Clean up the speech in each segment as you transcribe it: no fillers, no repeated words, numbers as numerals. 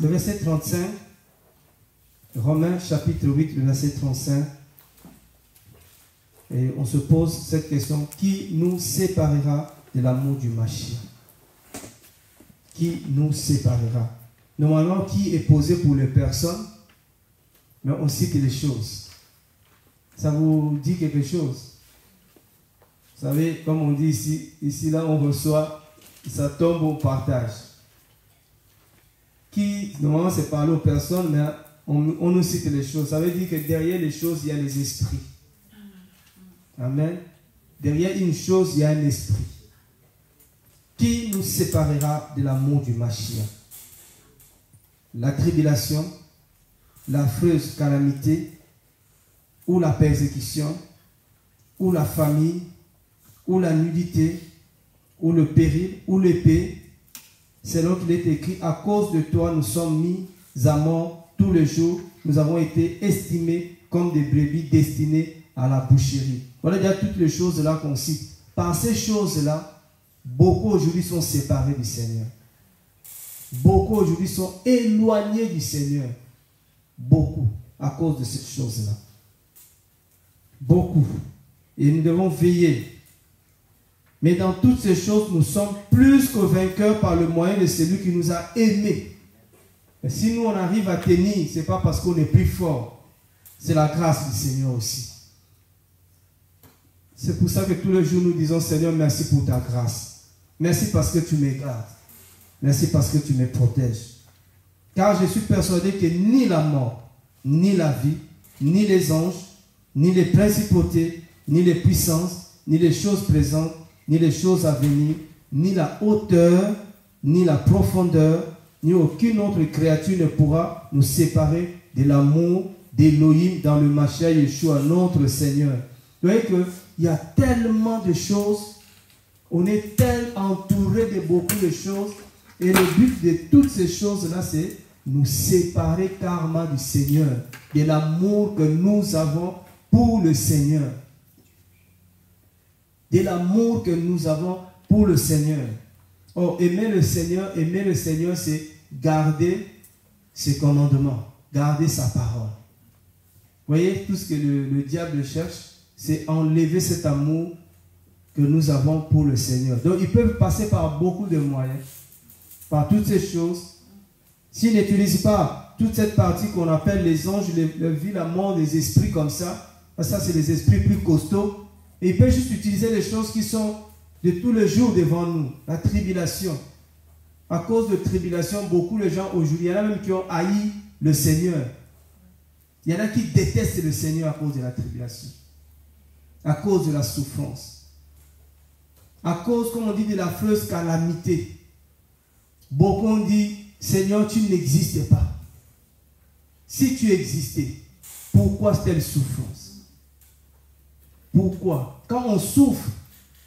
Le verset 35, Romains chapitre 8, le verset 35. Et on se pose cette question, qui nous séparera de l'amour du Mashiach? Qui nous séparera? Normalement, qui est posé pour les personnes, mais on cite les choses. Ça vous dit quelque chose? Vous savez, comme on dit ici là, on reçoit, ça tombe au partage. Qui, normalement, c'est parler aux personnes, mais on nous cite les choses. Ça veut dire que derrière les choses, il y a les esprits. Amen. Derrière une chose, il y a un esprit. Qui nous séparera de l'amour du Mashiach? La tribulation, l'affreuse calamité, ou la persécution, ou la famine, ou la nudité, ou le péril, ou l'épée. C'est là qu'il est écrit, à cause de toi, nous sommes mis à mort tous les jours. Nous avons été estimés comme des brebis destinées à la boucherie. Voilà déjà toutes les choses là qu'on cite. Par ces choses-là, beaucoup aujourd'hui sont séparés du Seigneur. Beaucoup aujourd'hui sont éloignés du Seigneur. Beaucoup, à cause de ces choses-là. Beaucoup. Et nous devons veiller. Mais dans toutes ces choses, nous sommes plus que vainqueurs par le moyen de celui qui nous a aimés. Et si nous on arrive à tenir, ce n'est pas parce qu'on est plus fort. C'est la grâce du Seigneur aussi. C'est pour ça que tous les jours nous disons, Seigneur, merci pour ta grâce. Merci parce que tu me gardes. Merci parce que tu me protèges. Car je suis persuadé que ni la mort, ni la vie, ni les anges, ni les principautés, ni les puissances, ni les choses présentes, ni les choses à venir, ni la hauteur, ni la profondeur, ni aucune autre créature ne pourra nous séparer de l'amour d'Élohim dans le Mashiach Yeshua, notre Seigneur. Vous voyez qu'il y a tellement de choses, on est tellement entouré de beaucoup de choses, et le but de toutes ces choses-là, c'est nous séparer karma du Seigneur, de l'amour que nous avons pour le Seigneur. De l'amour que nous avons pour le Seigneur. Oh, aimer le Seigneur, c'est garder ses commandements, garder sa parole. Vous voyez, tout ce que le diable cherche, c'est enlever cet amour que nous avons pour le Seigneur. Donc, ils peuvent passer par beaucoup de moyens, par toutes ces choses. S'ils n'utilisent pas toute cette partie qu'on appelle les anges, la vie, la mort des esprits comme ça c'est les esprits plus costauds. Et ils peuvent juste utiliser les choses qui sont de tous les jours devant nous. La tribulation. À cause de tribulation, beaucoup de gens aujourd'hui, il y en a même qui ont haï le Seigneur. Il y en a qui détestent le Seigneur à cause de la tribulation. À cause de la souffrance. À cause, comme on dit, de l'affreuse calamité. Beaucoup ont dit, Seigneur, tu n'existais pas. Si tu existais, pourquoi telle souffrance? Pourquoi? Quand on souffre,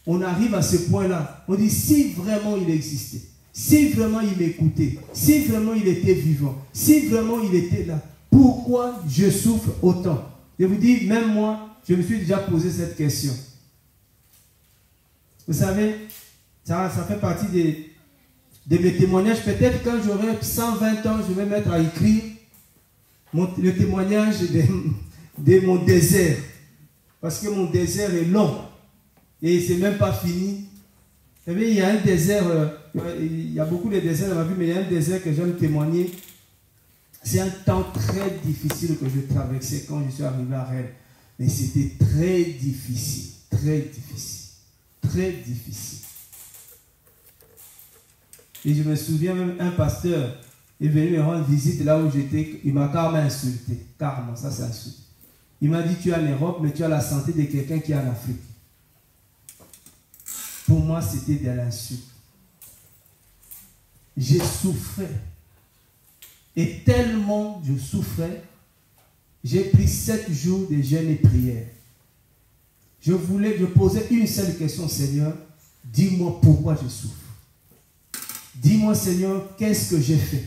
on arrive à ce point-là. On dit, si vraiment il existait, si vraiment il m'écoutait, si vraiment il était vivant, si vraiment il était là, pourquoi je souffre autant? Je vous dis, même moi, je me suis déjà posé cette question. Vous savez, ça fait partie de mes témoignages. Peut-être quand j'aurai 120 ans, je vais mettre à écrire le témoignage de mon désert. Parce que mon désert est long. Et ce n'est même pas fini. Vous savez, il y a un désert, il y a beaucoup de déserts dans ma vie, mais il y a un désert que j'aime témoigner. C'est un temps très difficile que je traversais quand je suis arrivé à Rennes. Mais c'était très difficile. Très difficile. Très difficile. Et je me souviens même, un pasteur est venu me rendre visite là où j'étais. Il m'a carrément insulté. Carrément, ça c'est insulté. Il m'a dit, tu es en Europe, mais tu as la santé de quelqu'un qui est en Afrique. Pour moi, c'était de l'insulte. J'ai souffert. Et tellement je souffrais, j'ai pris 7 jours de jeûne et prière. Je posais une seule question, Seigneur, dis-moi pourquoi je souffre. Dis-moi, Seigneur, qu'est-ce que j'ai fait?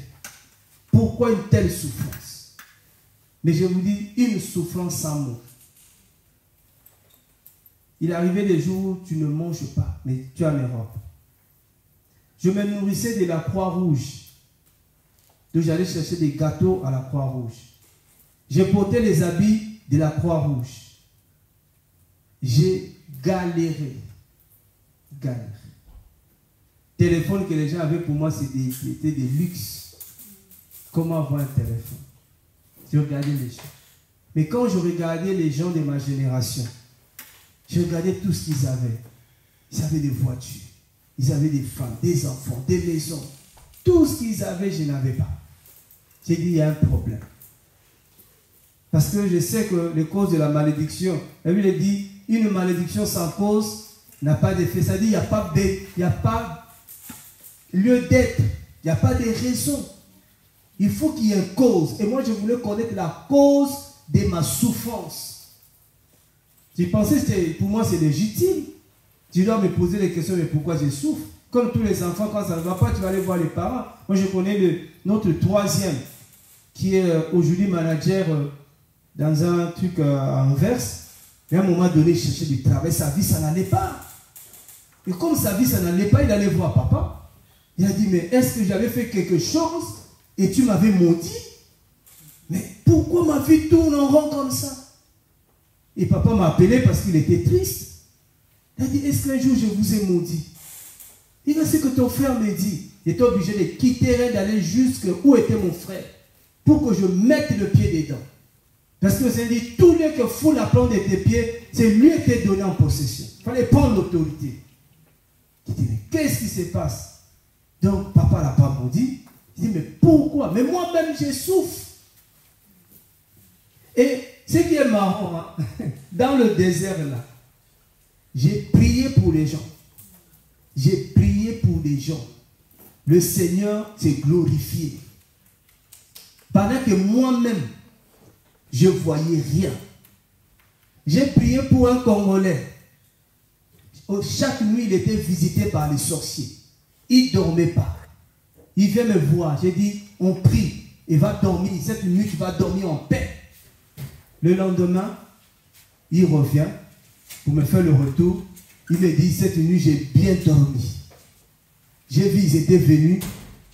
Pourquoi une telle souffrance? Mais je vous dis, une souffrance sans mots. Il arrivait des jours où tu ne manges pas, mais tu es en Europe. Je me nourrissais de la Croix-Rouge, Donc j'allais chercher des gâteaux à la Croix-Rouge. J'ai porté les habits de la Croix-Rouge. J'ai galéré. Téléphone que les gens avaient pour moi, c'était des luxes. Comment avoir un téléphone? Je regardais les gens. Mais quand je regardais les gens de ma génération, je regardais tout ce qu'ils avaient. Ils avaient des voitures, ils avaient des femmes, des enfants, des maisons. Tout ce qu'ils avaient, je n'avais pas. J'ai dit, il y a un problème. Parce que je sais que les causes de la malédiction, la Bible dit, une malédiction sans cause n'a pas d'effet. Ça dit, il n'y a pas lieu d'être, il n'y a pas de raison. Il faut qu'il y ait une cause. Et moi, je voulais connaître la cause de ma souffrance. J'ai pensé que pour moi, c'est légitime. Tu dois me poser des questions, mais pourquoi je souffre? Comme tous les enfants, quand ça ne va pas, tu vas aller voir les parents. Moi, je connais notre troisième, qui est aujourd'hui manager dans un truc à Anvers. Et à un moment donné, il cherchait du travail. Sa vie, ça n'allait pas. Et comme sa vie, ça n'allait pas, il allait voir papa. Il a dit, mais est-ce que j'avais fait quelque chose et tu m'avais maudit? Mais pourquoi ma vie tourne en rond comme ça? Et papa m'a appelé parce qu'il était triste. Il a dit, est-ce qu'un jour je vous ai maudit? Il a dit, ce que ton frère me dit. J'étais obligé de quitter et d'aller jusqu'où était mon frère pour que je mette le pied dedans. Parce que c'est dit, tout lieu que foule la plante de tes pieds, c'est lui qui t'est donné en possession. Il fallait prendre l'autorité. Il dit, mais qu'est-ce qui se passe? Donc, papa n'a pas maudit. Il dit, mais pourquoi? Mais moi-même, je souffre. Et ce qui est marrant, hein, dans le désert là, j'ai prié pour les gens. J'ai prié pour les gens. Le Seigneur s'est glorifié. Pendant que moi-même, je ne voyais rien. J'ai prié pour un Congolais. Chaque nuit, il était visité par les sorciers. Il ne dormait pas. Il vient me voir. J'ai dit, on prie. Il va dormir. Cette nuit, tu vas dormir en paix. Le lendemain, il revient pour me faire le retour. Il me dit, cette nuit, j'ai bien dormi. J'ai vu, ils étaient venus,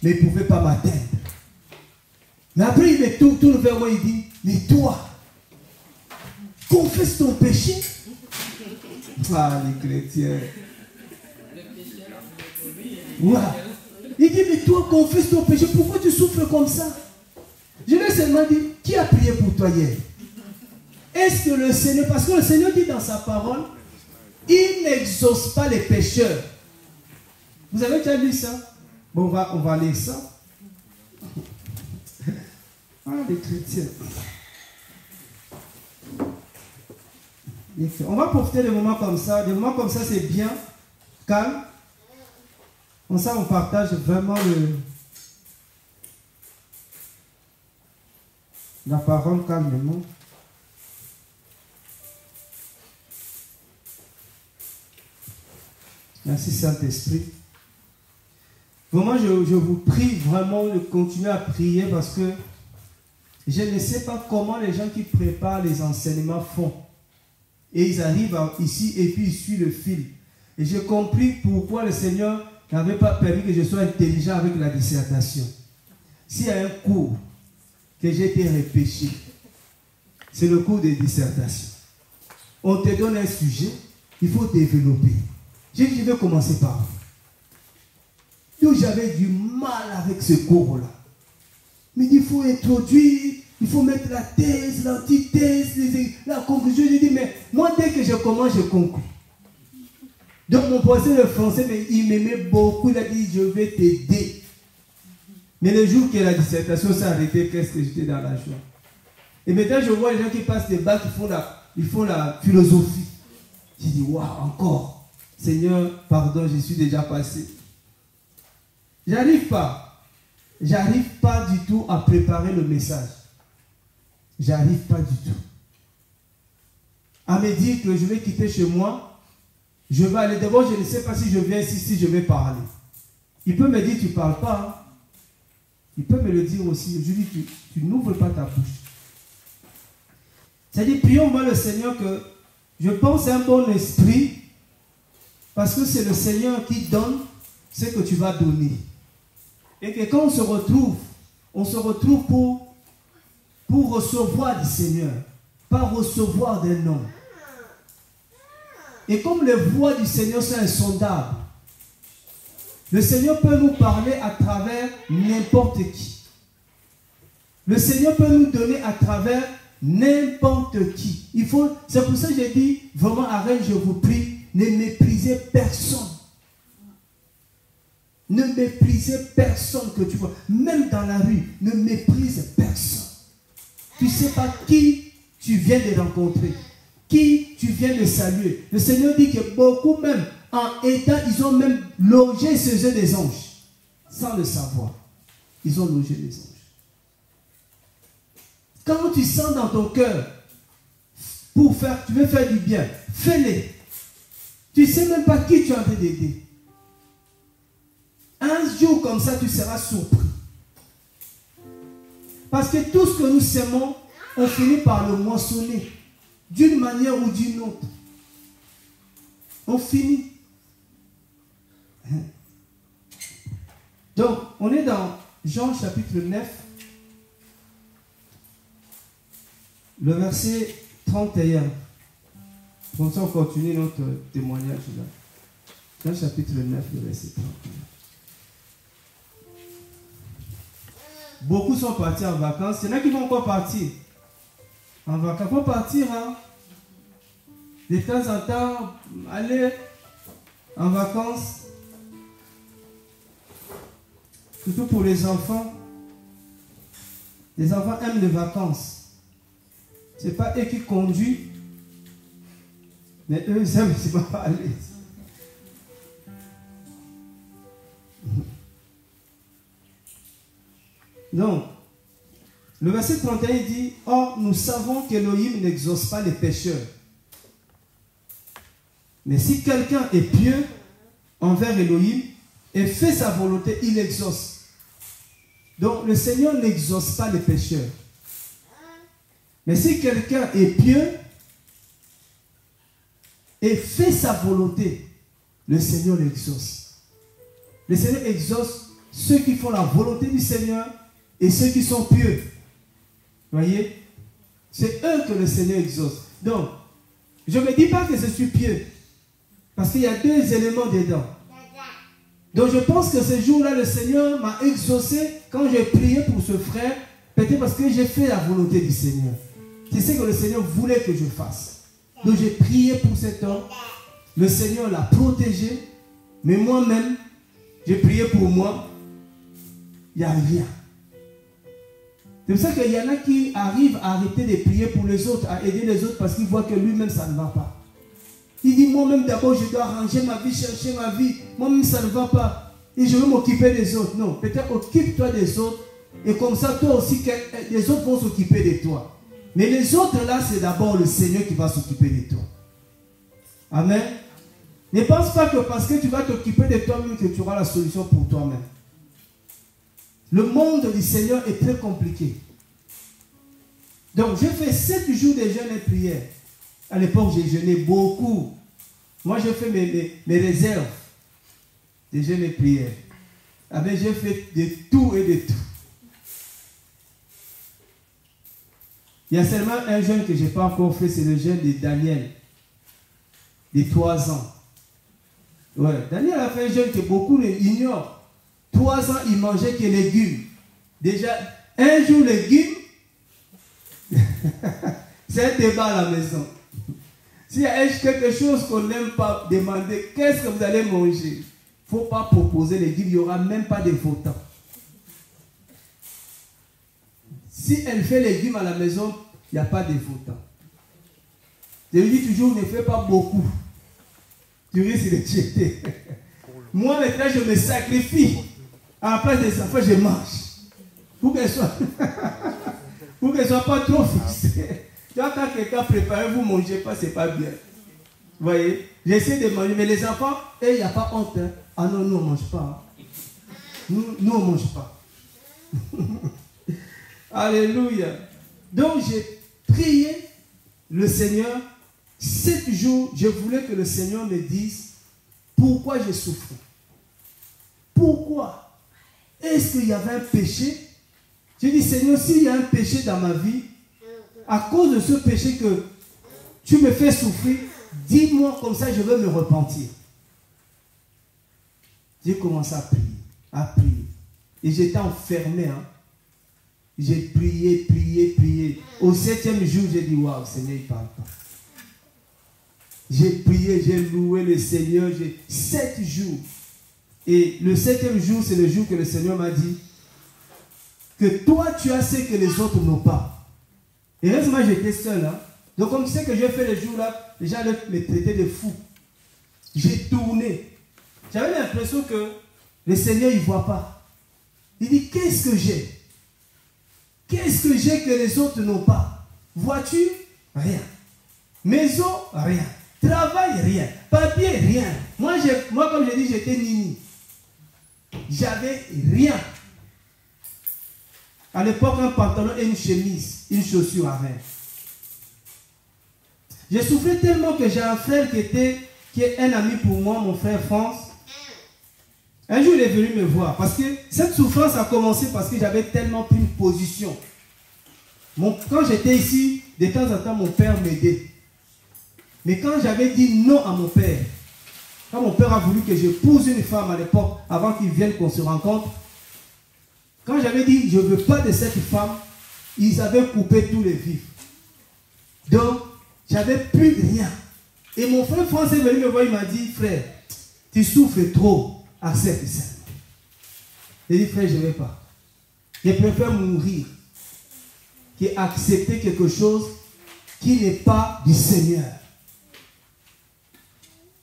mais ils ne pouvaient pas m'atteindre. Mais après, il me tourne vers moi, il dit, mais toi, confesse ton péché. Ah, les chrétiens. Ouais. Il dit, mais toi, confesse ton péché. Pourquoi tu souffres comme ça? Je lui ai seulement dit, qui a prié pour toi hier? Est-ce que le Seigneur, parce que le Seigneur dit dans sa parole, il n'exauce pas les pécheurs. Vous avez déjà lu ça? Bon, on va lire ça. Ah, les chrétiens. On va profiter de moments comme ça. Des moments comme ça, c'est bien, calme. Comme ça, on partage vraiment la parole calmement. Merci Saint-Esprit. Vraiment, je vous prie vraiment de continuer à prier parce que je ne sais pas comment les gens qui préparent les enseignements font. Et ils arrivent ici et puis ils suivent le fil. Et j'ai compris pourquoi le Seigneur n'avait pas permis que je sois intelligent avec la dissertation. S'il y a un cours que j'ai été repêché, c'est le cours de dissertation. On te donne un sujet, il faut développer. J'ai dit, je vais commencer par où. Donc j'avais du mal avec ce cours-là. Mais il faut introduire, il faut mettre la thèse, l'antithèse, la conclusion. J'ai dit, mais moi, dès que je commence, je conclue. Donc mon professeur de français, mais il m'aimait beaucoup. Il a dit, je vais t'aider. Mais le jour que la dissertation s'est arrêtée, qu'est-ce que j'étais dans la joie. Et maintenant, je vois les gens qui passent des bacs, ils font la philosophie. J'ai dit, waouh, encore. Seigneur, pardon, je suis déjà passé. J'arrive pas du tout à préparer le message. J'arrive pas du tout. À me dire que je vais quitter chez moi, je vais aller. D'abord, je ne sais pas si je viens ici, si je vais parler. Il peut me dire, tu ne parles pas. Hein? Il peut me le dire aussi. Je lui dis, tu n'ouvres pas ta bouche. C'est-à-dire, prions-moi le Seigneur que je pense à un bon esprit. Parce que c'est le Seigneur qui donne ce que tu vas donner. Et que quand on se retrouve on se retrouve pour recevoir du Seigneur, pas recevoir d'un homme. Et comme les voix du Seigneur sont insondables, le Seigneur peut nous parler à travers n'importe qui. Le Seigneur peut nous donner à travers n'importe qui. C'est pour ça que j'ai dit, vraiment, arrête, je vous prie, ne méprisez personne. Ne méprisez personne que tu vois. Même dans la rue, ne méprise personne. Tu ne sais pas qui tu viens de rencontrer, qui tu viens de saluer. Le Seigneur dit que beaucoup même, en état, ils ont même logé chez eux des anges. Sans le savoir. Ils ont logé des anges. Quand tu sens dans ton cœur, tu veux faire du bien, fais-le. Tu ne sais même pas qui tu es en train d'aider. Un jour comme ça, tu seras surpris. Parce que tout ce que nous semons, on finit par le moissonner. D'une manière ou d'une autre. On finit. Donc, on est dans Jean chapitre 9. Le verset 31. Comme ça, on continue notre témoignage là. Jean chapitre 9, le verset 31. Beaucoup sont partis en vacances. Il y en a qui vont encore partir. En vacances. Il faut partir. Hein? De temps en temps, aller en vacances. Surtout pour les enfants. Les enfants aiment les vacances. Ce n'est pas eux qui conduisent. Mais eux, ils aiment, ils ne vont pas aller. Donc, le verset 31 dit, « Or, nous savons qu'Élohim n'exauce pas les pécheurs. Mais si quelqu'un est pieux envers Élohim et fait sa volonté, il exauce. » Donc, le Seigneur n'exauce pas les pécheurs. Mais si quelqu'un est pieux et fait sa volonté, le Seigneur l'exauce. Le Seigneur exauce ceux qui font la volonté du Seigneur et ceux qui sont pieux. Voyez? C'est eux que le Seigneur exauce. Donc, je ne me dis pas que je suis pieux. Parce qu'il y a deux éléments dedans. Donc, je pense que ce jour-là, le Seigneur m'a exaucé quand j'ai prié pour ce frère. Peut-être parce que j'ai fait la volonté du Seigneur. C'est ce que le Seigneur voulait que je fasse. Donc, j'ai prié pour cet homme. Le Seigneur l'a protégé. Mais moi-même, j'ai prié pour moi. Il n'y a rien. C'est pour ça qu'il y en a qui arrivent à arrêter de prier pour les autres, à aider les autres parce qu'ils voient que lui-même, ça ne va pas. Il dit, moi-même d'abord, je dois arranger ma vie, chercher ma vie. Moi-même, ça ne va pas. Et je veux m'occuper des autres. Non, peut-être occupe-toi des autres. Et comme ça, toi aussi, les autres vont s'occuper de toi. Mais les autres, là, c'est d'abord le Seigneur qui va s'occuper de toi. Amen. Ne pense pas que parce que tu vas t'occuper de toi-même que tu auras la solution pour toi-même. Le monde du Seigneur est très compliqué. Donc, j'ai fait 7 jours de jeûne et prière. À l'époque, j'ai jeûné beaucoup. Moi, j'ai fait mes réserves de jeûne et prière. Mais j'ai fait de tout et de tout. Il y a seulement un jeûne que je n'ai pas encore fait, c'est le jeûne de Daniel. De 3 ans. Ouais, Daniel a fait un jeûne que beaucoup ignorent. 3 ans, il mangeait que légumes. Déjà, un jour légumes, c'est un débat à la maison. S'il y a quelque chose qu'on n'aime pas demander, qu'est-ce que vous allez manger? Il ne faut pas proposer légumes, il n'y aura même pas de votants. Si elle fait légumes à la maison, il n'y a pas de votants. Je lui dis toujours, ne fais pas beaucoup. Tu risques de jeter. Moi, maintenant, je me sacrifie. À la place des enfants, je mange. Pour qu'elle soit, soit pas trop fixée. Tu vois, quand quelqu'un prépare, vous ne mangez pas, ce n'est pas bien. Vous voyez? J'essaie de manger, mais les enfants, il n'y a pas honte. Hein. Ah non, nous, on ne mange pas. Nous, on ne mange pas. Alléluia. Donc, j'ai prié le Seigneur. 7 jours, je voulais que le Seigneur me dise pourquoi j'ai souffert. Pourquoi? Est-ce qu'il y avait un péché J'ai dit, Seigneur, s'il y a un péché dans ma vie, à cause de ce péché que tu me fais souffrir, dis-moi comme ça, je veux me repentir. J'ai commencé à prier. Et j'étais enfermé. Hein. J'ai prié. Au 7e jour, j'ai dit, waouh, Seigneur, il ne parle pas. J'ai prié, j'ai loué le Seigneur, 7 jours. Et le 7e jour, c'est le jour que le Seigneur m'a dit que toi, tu as ce que les autres n'ont pas. Et heureusement, j'étais seul. Hein. Donc, comme tu sais que j'ai fait le jour-là, les gens me traitaient de fou. J'ai tourné. J'avais l'impression que le Seigneur, il ne voit pas. Il dit, qu'est-ce que j'ai? Qu'est-ce que j'ai que les autres n'ont pas? Voiture? Rien. Maison? Rien. Travail? Rien. Papier? Rien. Moi comme je dis, j'étais nini. J'avais rien. À l'époque, un pantalon et une chemise, une chaussure à rien. J'ai souffert tellement que j'ai un frère qui est un ami pour moi, mon frère France. Un jour, il est venu me voir. Parce que cette souffrance a commencé parce que j'avais tellement pris une position. Quand j'étais ici, de temps en temps, mon père m'aidait. Mais quand j'avais dit non à mon père, quand mon père a voulu que j'épouse une femme à l'époque, avant qu'il vienne qu'on se rencontre, quand j'avais dit je ne veux pas de cette femme, ils avaient coupé tous les vifs. Donc, j'avais plus rien. Et mon frère français est venu me voir, il m'a dit, frère, tu souffres trop, accepte ça. J'ai dit, frère, je ne vais pas. Je préfère mourir qu'accepter quelque chose qui n'est pas du Seigneur.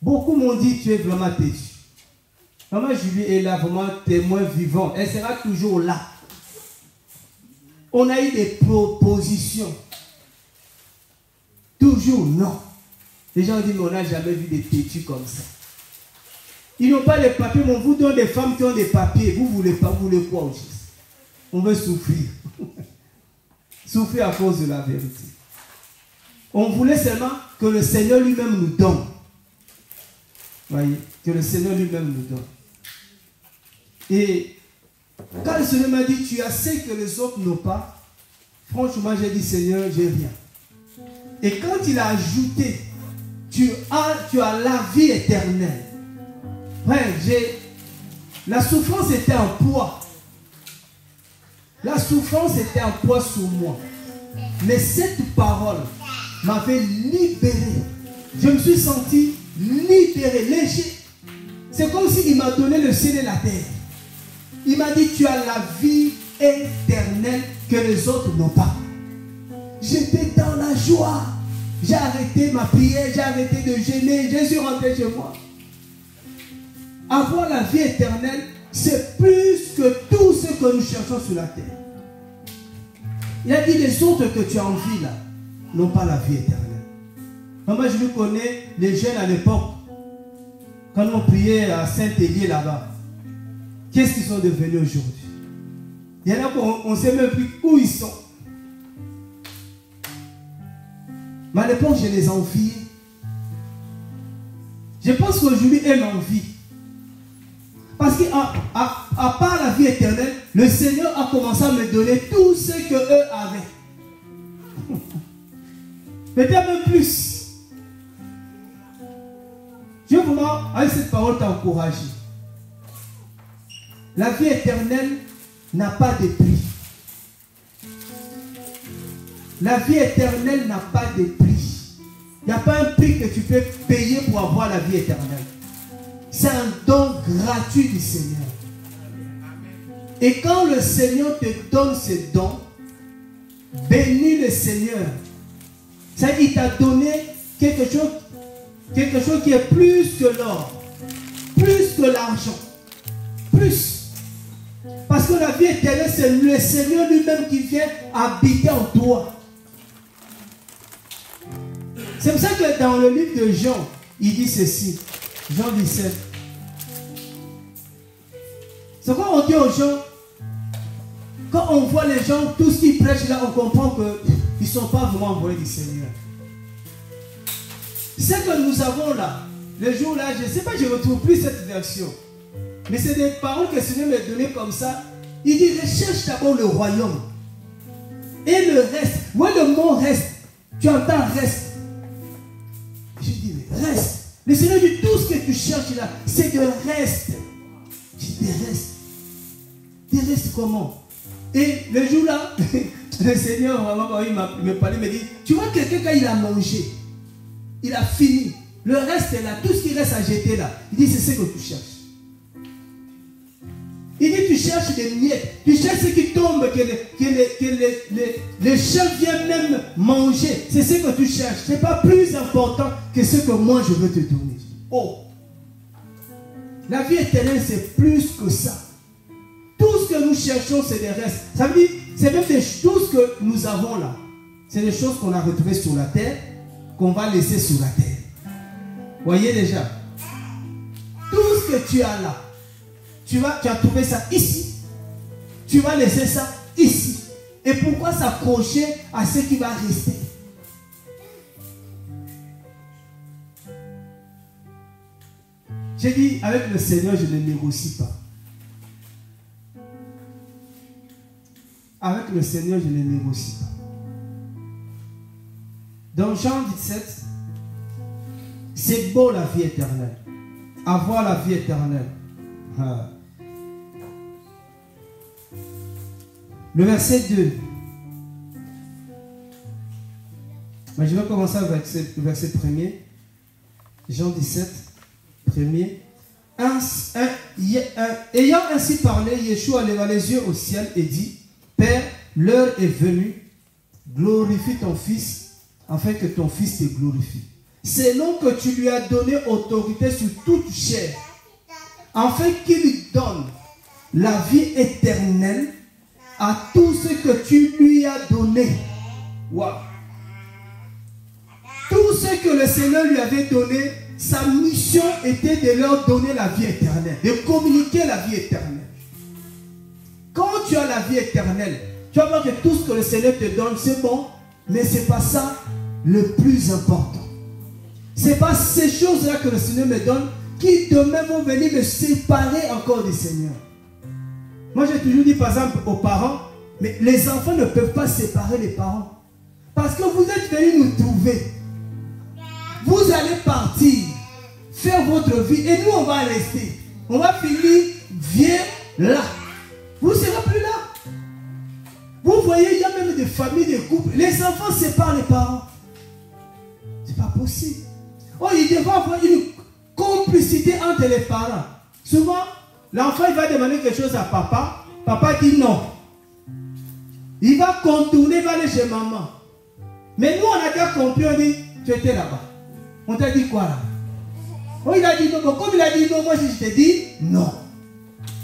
Beaucoup m'ont dit, tu es vraiment têtu. Maman Julie est là, vraiment témoin vivant. Elle sera toujours là. On a eu des propositions. Toujours non. Les gens disent, mais on n'a jamais vu des têtus comme ça. Ils n'ont pas les papiers, mais on vous donne des femmes qui ont des papiers. Vous ne voulez pas, vous voulez quoi au juste? On veut souffrir. Souffrir à cause de la vérité. On voulait seulement que le Seigneur lui-même nous donne. Voyez, que le Seigneur lui-même nous donne. Et quand le Seigneur m'a dit, tu as ce que les autres n'ont pas, franchement, j'ai dit, Seigneur, j'ai rien. Et quand il a ajouté, tu as la vie éternelle. Frère, la souffrance était un poids. La souffrance était un poids sur moi. Mais cette parole m'avait libéré. Je me suis senti libéré, léger. C'est comme s'il m'a donné le ciel et la terre. Il m'a dit, tu as la vie éternelle que les autres n'ont pas. J'étais dans la joie. J'ai arrêté ma prière, j'ai arrêté de gêner, je suis rentré chez moi. Avoir la vie éternelle, c'est plus que tout ce que nous cherchons sur la terre. Il a dit, les autres que tu as envie là, n'ont pas la vie éternelle. Moi, je vous connais les jeunes à l'époque, quand on priait à Saint-Élie là-bas. Qu'est-ce qu'ils sont devenus aujourd'hui? Il y en a qu'on ne sait même plus où ils sont. Mais à l'époque, je les enviais. Je pense qu'aujourd'hui, elles m'envient. Parce qu'à part la vie éternelle, le Seigneur a commencé à me donner tout ce qu'eux avaient. Peut-être même plus. Je veux vraiment, avec cette parole, t'encourager. La vie éternelle n'a pas de prix. La vie éternelle n'a pas de prix. Il n'y a pas un prix que tu peux payer pour avoir la vie éternelle. C'est un don gratuit du Seigneur. Et quand le Seigneur te donne ce don, bénis le Seigneur. C'est-à-dire qu'il t'a donné quelque chose qui est plus que l'or, plus que l'argent, plus. Parce que la vie éternelle, c'est le Seigneur lui-même qui vient habiter en toi. C'est pour ça que dans le livre de Jean, il dit ceci. Jean 17. C'est quoi on dit aux gens? Quand on voit les gens, tous qui prêchent là, on comprend qu'ils ne sont pas vraiment envoyés du Seigneur. Ce que nous avons là, le jour là, je ne sais pas, je ne retrouve plus cette version. Mais c'est des paroles que le Seigneur m'a données comme ça. Il dit, recherche d'abord le royaume. Et le reste. Ouais, le mot reste. Tu entends reste. Je dis, reste. Le Seigneur dit, tout ce que tu cherches là, c'est de reste. Je dis, des restes. Des restes comment? Et le jour là, le Seigneur, vraiment, il me parlait, il me dit, tu vois quelqu'un quand il a mangé, il a fini. Le reste est là, tout ce qui reste à jeter là. Il dit, c'est ce que tu cherches. Il dit, tu cherches des miettes, tu cherches ce qui tombe, que les chiens viennent même manger. C'est ce que tu cherches. Ce n'est pas plus important que ce que moi je veux te donner. Oh! La vie éternelle, c'est plus que ça. Tout ce que nous cherchons, c'est des restes. Ça veut dire, c'est même tout ce que nous avons là. C'est des choses qu'on a retrouvées sur la terre, qu'on va laisser sur la terre. Voyez déjà. Tout ce que tu as là, tu as trouvé ça ici. Tu vas laisser ça ici. Et pourquoi s'accrocher à ce qui va rester? J'ai dit, avec le Seigneur, je ne négocie pas. Avec le Seigneur, je ne négocie pas. Dans Jean 17, c'est beau la vie éternelle. Avoir la vie éternelle. Ah. Le verset 2. Mais je vais commencer avec le verset 1er. Jean 17, 1er. Ayant ainsi parlé, Yeshua leva les yeux au ciel et dit, Père, l'heure est venue, glorifie ton Fils, afin que ton Fils te glorifie. C'est non que tu lui as donné autorité sur toute chair, afin qu'il lui donne la vie éternelle à tout ce que tu lui as donné. Wow. Tout ce que le Seigneur lui avait donné, sa mission était de leur donner la vie éternelle, de communiquer la vie éternelle. Quand tu as la vie éternelle, tu vas voir que tout ce que le Seigneur te donne, c'est bon, mais ce n'est pas ça le plus important. Ce n'est pas ces choses-là que le Seigneur me donne qui demain vont venir me séparer encore du Seigneur. Moi, j'ai toujours dit, par exemple, aux parents, mais les enfants ne peuvent pas séparer les parents. Parce que vous êtes venus nous trouver. Vous allez partir, faire votre vie, et nous, on va rester. On va finir, viens là. Vous ne serez plus là. Vous voyez, il y a même des familles, des couples. Les enfants séparent les parents. Ce n'est pas possible. Oh, il devrait avoir une complicité entre les parents. Souvent, l'enfant, il va demander quelque chose à papa. Papa dit non. Il va contourner, il va aller chez maman. Mais nous, on a déjà compris, on dit, tu étais là-bas. On t'a dit quoi là? Oh, il a dit non. Bon, comme il a dit non, moi, je te dis non.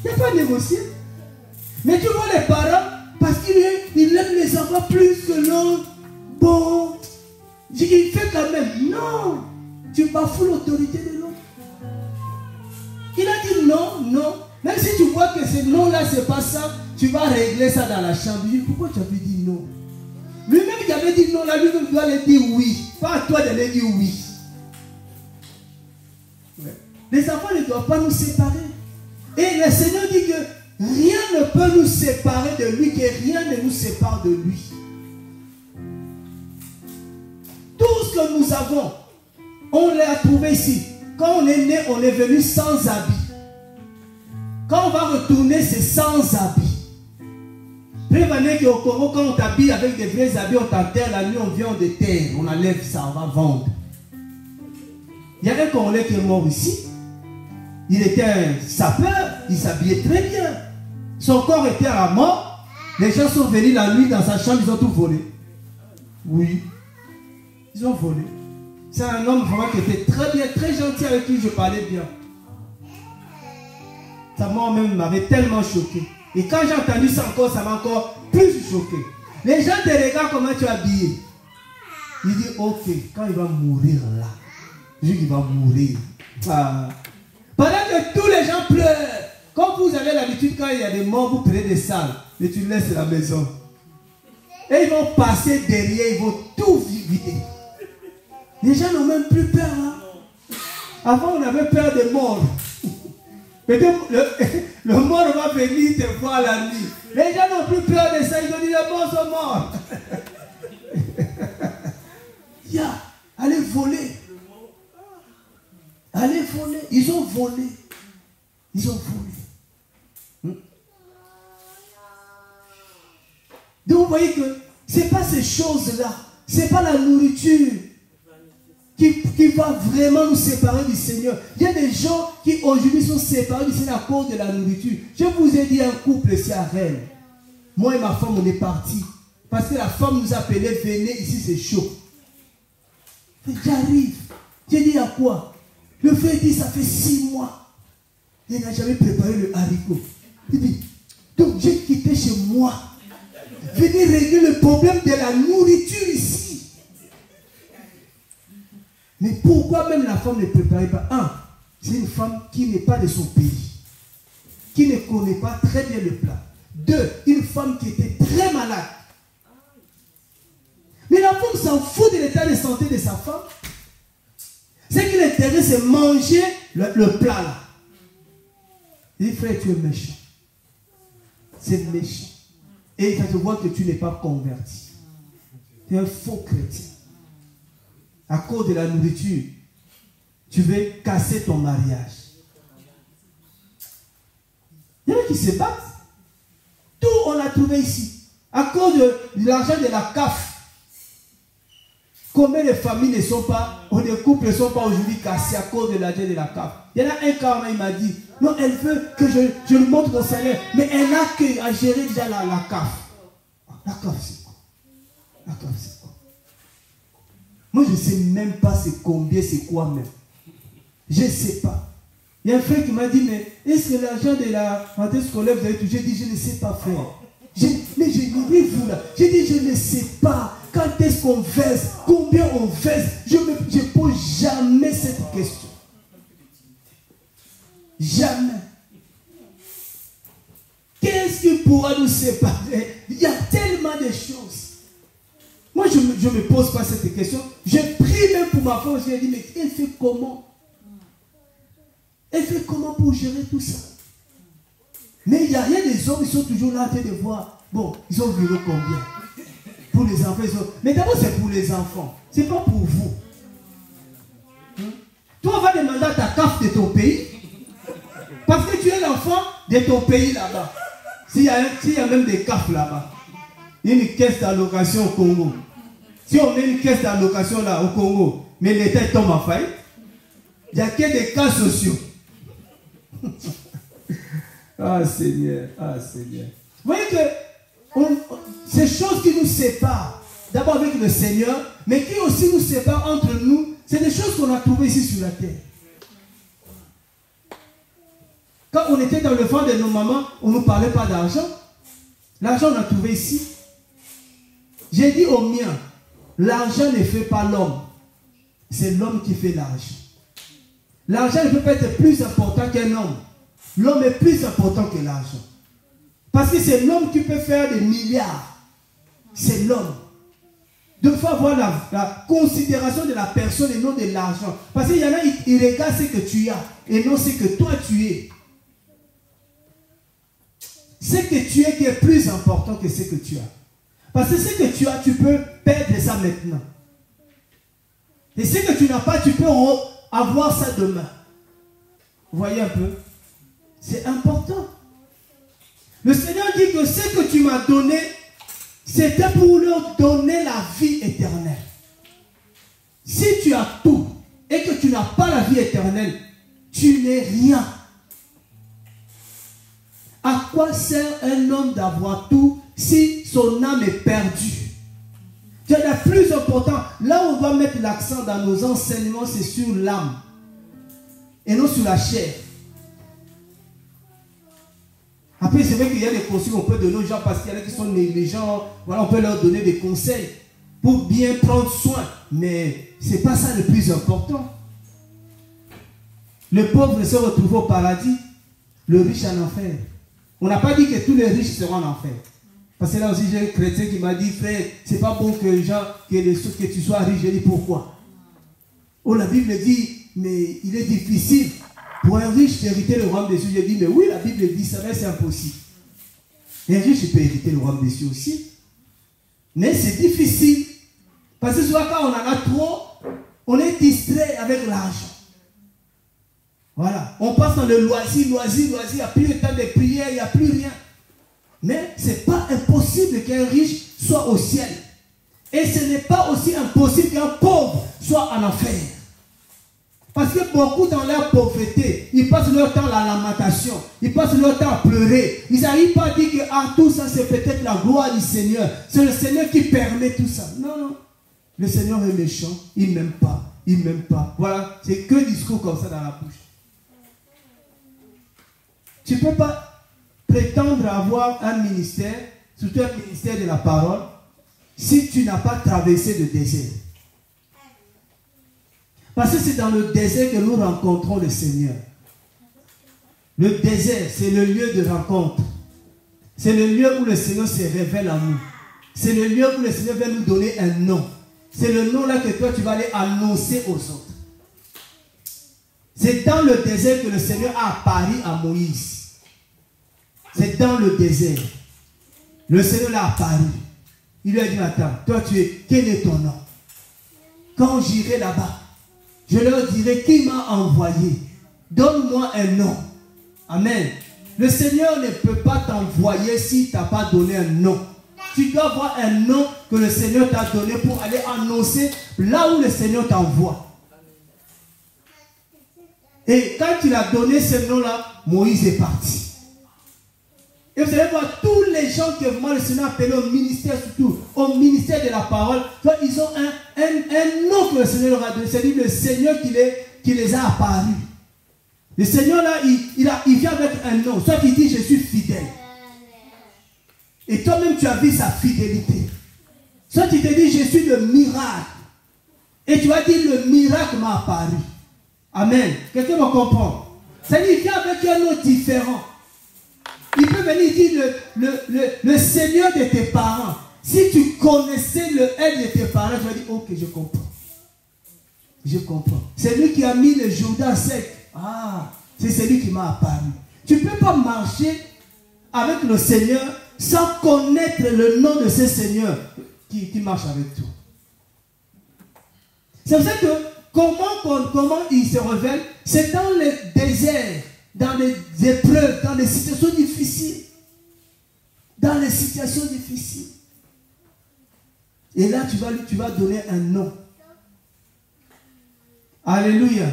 Il n'y a pas négocié. Mais tu vois les parents, parce qu'il aime les enfants plus que l'autre. Bon, il fait quand même. Non, tu bafoues l'autorité de l'autre. Il a dit non, non. Même si tu vois que ce non-là, c'est pas ça, tu vas régler ça dans la chambre. Il dit, pourquoi tu avais dit non? Lui-même qui avait dit non, là, lui-même doit lui dire oui. Pas à toi de lui dire oui. Ouais. Les enfants ne doivent pas nous séparer. Et le Seigneur dit que rien ne peut nous séparer de lui, que rien ne nous sépare de lui. Tout ce que nous avons, on l'a trouvé ici. Quand on est né, on est venu sans habit. Quand on va retourner, c'est sans habit. Prévenez qu'au Congo, quand on t'habille avec des vrais habits, on t'enterre la nuit, on vient, on déterre, on enlève ça, on va vendre. Il y a un Congolais qui est mort ici. Il était un sapeur, il s'habillait très bien. Son corps était à la mort. Les gens sont venus la nuit dans sa chambre, ils ont tout volé. Oui, ils ont volé. C'est un homme vraiment qui était très bien, très gentil, avec qui je parlais bien. Sa mort même m'avait tellement choqué. Et quand j'ai entendu ça encore, ça m'a encore plus choqué. Les gens te regardent comment tu es habillé. Il dit, ok, quand il va mourir là, je dis qu'il va mourir. Ah. Pendant que tous les gens pleurent, comme vous avez l'habitude, quand il y a des morts, vous prenez des salles, mais tu laisses la maison. Et ils vont passer derrière, ils vont tout vider. Les gens n'ont même plus peur. Hein? Avant, on avait peur des morts. Peut-être le mort va venir te voir la nuit. Les gens n'ont plus peur de ça. Ils ont dit les morts sont morts. Allez voler. Allez voler. Ils ont volé. Ils ont volé. Donc vous voyez que ce n'est pas ces choses-là. Ce n'est pas la nourriture qui va vraiment nous séparer du Seigneur. Il y a des gens qui aujourd'hui sont séparés du Seigneur à cause de la nourriture. Je vous ai dit un couple ici à Rennes. Moi et ma femme, on est partis. Parce que la femme nous appelait, venez ici, c'est chaud. J'arrive. J'ai dit à quoi? Le frère dit, ça fait 6 mois. Il n'a jamais préparé le haricot. Il dit, donc j'ai quitté chez moi. Venir régler le problème de la nourriture ici. Mais pourquoi même la femme ne préparait pas? C'est une femme qui n'est pas de son pays. Qui ne connaît pas très bien le plat. 2, une femme qui était très malade. Mais la femme s'en fout de l'état de santé de sa femme. Ce qui l'intéresse, c'est manger le plat là. Il dit, frère, tu es méchant. C'est méchant. Et ça te voit que tu n'es pas converti. Tu es un faux chrétien. À cause de la nourriture, tu veux casser ton mariage. Il y en a qui se battent. Tout on a trouvé ici. À cause de l'argent de la CAF. Combien de familles ne sont pas, ou de couples ne sont pas aujourd'hui cassés à cause de l'argent de la CAF. Il y en a un cas, il m'a dit, non, elle veut que je lui montre mon salaire, mais elle n'a qu'à gérer déjà la CAF. La CAF, c'est quoi? La CAF, c'est quoi? Moi, je ne sais même pas c'est combien, c'est quoi même. Je ne sais pas. Il y a un frère qui m'a dit, mais est-ce que l'argent de la rentrée scolaire, vous avez touché? J'ai dit, je ne sais pas faire. Mais je dis, vous là, j'ai dit, je ne sais pas. Quand est-ce qu'on verse? Combien on verse? Je ne pose jamais cette question. Jamais. Qu'est-ce qui pourra nous séparer? Il y a tellement de choses. Moi, je ne me pose pas cette question. Je prie même pour ma femme. Je lui ai dit, mais elle fait comment? Elle fait comment pour gérer tout ça? Mais il y a des hommes, ils sont toujours là en train de voir. Bon, ils ont viré combien? Pour les enfants, mais d'abord c'est pour les enfants. Ce n'est pas pour vous. Toi, va demander à ta CAF de ton pays. Parce que tu es l'enfant de ton pays là-bas. S'il y a même des CAF là-bas. Une caisse d'allocation au Congo. Si on met une caisse d'allocation là au Congo, mais l'État tombe en faillite, il n'y a que des cas sociaux. Ah Seigneur, ah Seigneur. Vous voyez que ces choses qui nous séparent, d'abord avec le Seigneur, mais qui aussi nous séparent entre nous, c'est des choses qu'on a trouvées ici sur la terre. Quand on était dans le ventre de nos mamans, on ne nous parlait pas d'argent. L'argent, on a trouvé ici. J'ai dit au mien, l'argent ne fait pas l'homme. C'est l'homme qui fait l'argent. L'argent ne peut pas être plus important qu'un homme. L'homme est plus important que l'argent. Parce que c'est l'homme qui peut faire des milliards. C'est l'homme. Donc il faut avoir la considération de la personne et non de l'argent. Parce qu'il y en a, ils regardent ce que tu as et non ce que toi tu es. Ce que tu es qui est plus important que ce que tu as. Parce que ce que tu as, tu peux perdre ça maintenant. Et ce que tu n'as pas, tu peux avoir ça demain. Vous voyez un peu? C'est important. Le Seigneur dit que ce que tu m'as donné, c'était pour leur donner la vie éternelle. Si tu as tout et que tu n'as pas la vie éternelle, tu n'es rien. À quoi sert un homme d'avoir tout si son âme est perdue? C'est le plus important. Là où on doit mettre l'accent dans nos enseignements, c'est sur l'âme et non sur la chair. Après, c'est vrai qu'il y a des conseils qu'on peut donner aux gens parce qu'il y en a qui sont négligents. Voilà, on peut leur donner des conseils pour bien prendre soin. Mais ce n'est pas ça le plus important. Le pauvre se retrouve au paradis, le riche en enfer. On n'a pas dit que tous les riches seront en enfer. Parce que là aussi, j'ai un chrétien qui m'a dit, frère, c'est pas bon que tu sois riche. J'ai dit, pourquoi? Oh, la Bible dit, mais il est difficile Pour un riche d'hériter le royaume des cieux, j'ai dit, mais oui, la Bible dit ça, mais c'est impossible. Un riche peut hériter le royaume des cieux aussi. Mais c'est difficile. Parce que souvent, quand on en a trop, on est distrait avec l'argent. Voilà. On passe dans le loisir. Il n'y a plus le temps de prière, il n'y a plus rien. Mais ce n'est pas impossible qu'un riche soit au ciel. Et ce n'est pas aussi impossible qu'un pauvre soit en enfer. Parce que beaucoup dans leur pauvreté, ils passent leur temps à la lamentation, ils passent leur temps à pleurer. Ils n'arrivent pas à dire que tout ça c'est peut-être la gloire du Seigneur. C'est le Seigneur qui permet tout ça. Non, non. Le Seigneur est méchant, il ne m'aime pas, il ne m'aime pas. Voilà, c'est que discours comme ça dans la bouche. Tu ne peux pas prétendre avoir un ministère, surtout un ministère de la parole, si tu n'as pas traversé le désert. Parce que c'est dans le désert que nous rencontrons le Seigneur. Le désert, c'est le lieu de rencontre. C'est le lieu où le Seigneur se révèle à nous. C'est le lieu où le Seigneur va nous donner un nom. C'est le nom là que toi tu vas aller annoncer aux autres. C'est dans le désert que le Seigneur a apparu à Moïse. C'est dans le désert. Le Seigneur l'a apparu. Il lui a dit, attends, toi tu es, quel est ton nom? Quand j'irai là-bas, je leur dirai qui m'a envoyé. Donne-moi un nom. Amen. Le Seigneur ne peut pas t'envoyer s'il ne t'a pas donné un nom. Tu dois avoir un nom que le Seigneur t'a donné pour aller annoncer là où le Seigneur t'envoie. Et quand il a donné ce nom-là, Moïse est parti. Et vous allez voir, tous les gens que vraiment le Seigneur a appelé au ministère, surtout au ministère de la parole, ils ont un nom que le Seigneur leur a donné. C'est le Seigneur qui les a apparus. Le Seigneur là, il vient avec un nom. Soit il dit, je suis fidèle. Et toi-même, tu as vu sa fidélité. Soit il te dit, je suis le miracle. Et tu vas dire, le miracle m'a apparu. Amen. Quelqu'un me comprend? C'est-à-dire, il vient avec un nom différent. Il peut venir dire le Seigneur de tes parents. Si tu connaissais le elle de tes parents, tu vas dire, ok, je comprends. Je comprends. C'est lui qui a mis le Jourdain sec. Ah, c'est celui qui m'a apparu. Tu ne peux pas marcher avec le Seigneur sans connaître le nom de ce Seigneur qui marche avec toi. C'est pour ça que comment il se révèle, c'est dans le désert, dans les épreuves, dans les situations difficiles. Dans les situations difficiles. Et là, tu vas donner un nom. Alléluia.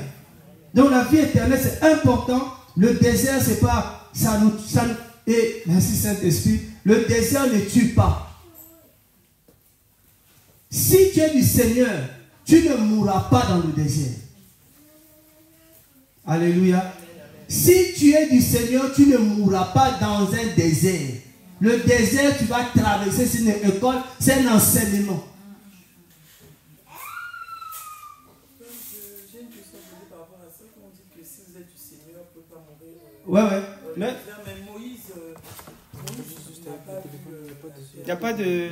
Donc la vie éternelle, c'est important. Le désert, c'est pas... Et merci Saint-Esprit, le désert ne tue pas. Si tu es du Seigneur, tu ne mourras pas dans le désert. Alléluia. Si tu es du Seigneur, tu ne mourras pas dans un désert. Le désert, tu vas traverser, c'est une école, c'est un enseignement. J'ai une question par rapport à ça. On dit que si vous êtes du Seigneur, vous ne pouvez pas mourir. Ouais. Mais Moïse n'a pas vu il n'y a pas de...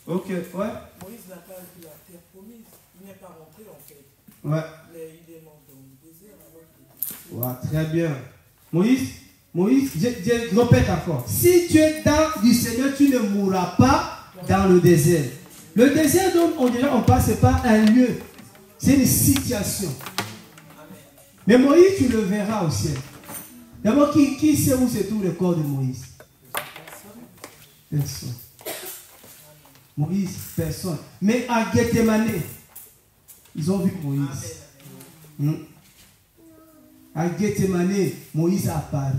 Ok, ouais. Moïse n'a pas vu la terre promise. Il n'est pas rentré en fait. Ouais. Mais il est mort dans le désert. Ouais, très bien. Moïse, je répète encore. Si tu es dans du Seigneur, tu ne mourras pas dans le désert. Le désert dont on passe, ce n'est pas un lieu. C'est une situation. Mais Moïse, tu le verras au ciel. D'abord, qui sait où se trouve le corps de Moïse? Personne. Moïse, personne. Mais à Gethsemane, ils ont vu Moïse. À Gethsemane, Moïse a apparu.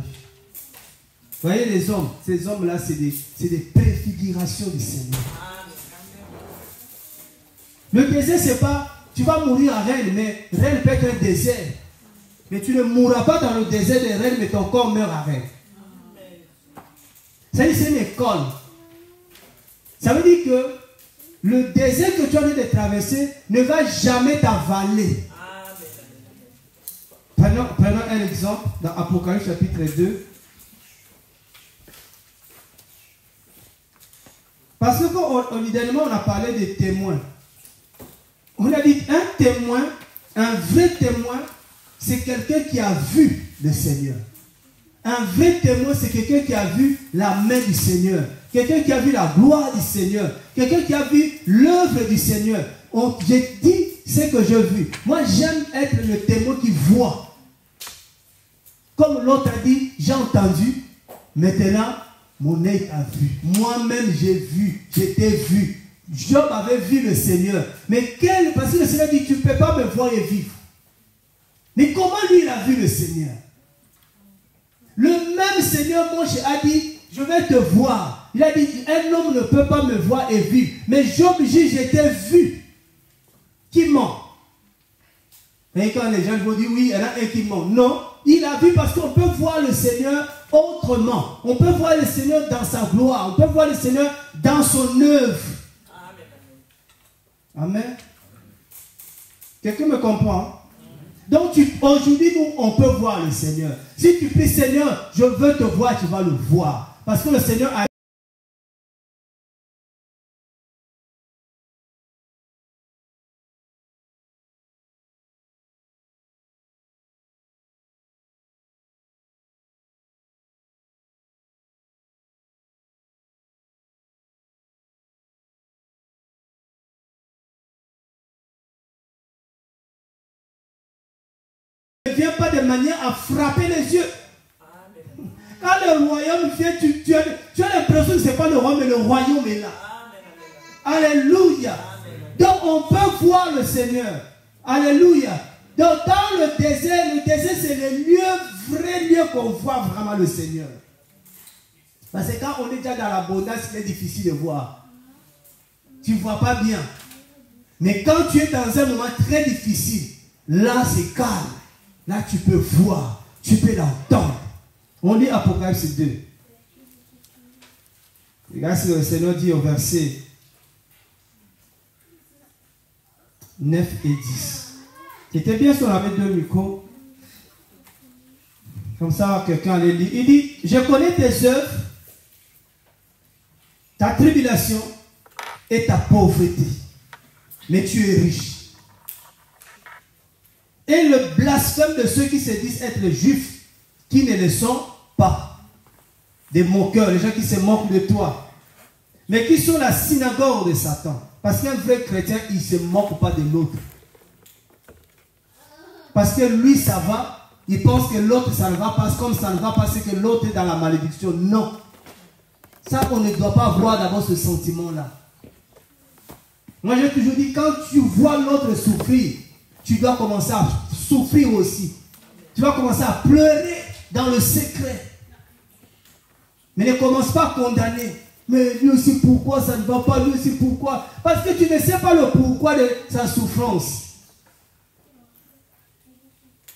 Vous voyez les hommes, ces hommes-là, c'est des préfigurations du Seigneur. Le désert, c'est pas, tu vas mourir à Rennes, mais Rennes peut être un désert. Mais tu ne mourras pas dans le désert de Rennes, mais ton corps meurt à Rennes. Ça veut dire c'est une école. Ça veut dire que le désert que tu as de traverser ne va jamais t'avaler. Prenons un exemple dans Apocalypse chapitre 2. Parce que évidemment, on a parlé des témoins. On a dit un témoin, un vrai témoin, c'est quelqu'un qui a vu le Seigneur. Un vrai témoin, c'est quelqu'un qui a vu la main du Seigneur. Quelqu'un qui a vu la gloire du Seigneur. Quelqu'un qui a vu l'œuvre du Seigneur. J'ai dit ce que j'ai vu. Moi, j'aime être le témoin qui voit. Comme l'autre a dit, j'ai entendu. Maintenant, mon œil a vu. Moi-même, j'ai vu. J'étais vu. Job avait vu le Seigneur. Mais parce que le Seigneur dit, tu ne peux pas me voir et vivre. Mais comment lui, il a vu le Seigneur? Le même Seigneur Moïse a dit, je vais te voir. Il a dit, un homme ne peut pas me voir et vivre. Mais Job dit, j'étais vu. Qui ment? Et quand les gens vont dire, oui, il y en a un qui ment. Non, il a vu parce qu'on peut voir le Seigneur autrement. On peut voir le Seigneur dans sa gloire. On peut voir le Seigneur dans son œuvre. Amen. Quelqu'un me comprend? Donc aujourd'hui, nous, on peut voir le Seigneur. Si tu pries, Seigneur, je veux te voir, tu vas le voir. Parce que le Seigneur a... ne vient pas de manière à frapper les yeux. Quand le royaume vient, tu as l'impression que ce n'est pas le royaume, mais le royaume est là. Alléluia. Donc on peut voir le Seigneur. Alléluia. Donc dans le désert c'est le vrai lieu qu'on voit vraiment le Seigneur. Parce que quand on est déjà dans l'abondance, il est difficile de voir. Tu ne vois pas bien. Mais quand tu es dans un moment très difficile, là c'est calme. Là tu peux voir, tu peux l'entendre. On lit Apocalypse 2. Regarde ce que le Seigneur dit au verset 9 et 10. C'était bien si on avait deux micros. Comme ça, quelqu'un allait lire. Il dit, je connais tes œuvres, ta tribulation et ta pauvreté. Mais tu es riche. Et le blasphème de ceux qui se disent être juifs, qui ne le sont pas. Des moqueurs, les gens qui se moquent de toi. Mais qui sont la synagogue de Satan. Parce qu'un vrai chrétien, il ne se moque pas de l'autre. Parce que lui, ça va. Il pense que l'autre, ça ne va pas. Comme ça ne va pas, c'est que l'autre est dans la malédiction. Non. Ça, on ne doit pas avoir d'abord ce sentiment-là. Moi, j'ai toujours dit, quand tu vois l'autre souffrir, tu dois commencer à souffrir aussi. Tu vas commencer à pleurer dans le secret. Mais ne commence pas à condamner. Mais lui aussi, pourquoi ça ne va pas? Lui aussi, pourquoi? Parce que tu ne sais pas le pourquoi de sa souffrance.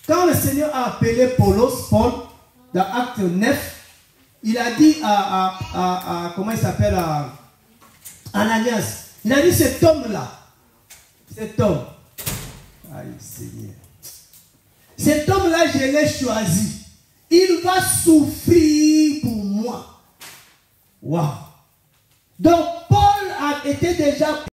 Quand le Seigneur a appelé Paul, dans Acte 9, il a dit comment il s'appelle, Ananias. Il a dit, cet homme-là, cet homme, aïe Seigneur, cet homme-là, je l'ai choisi. Il va souffrir pour moi. Waouh. Donc Paul a été déjà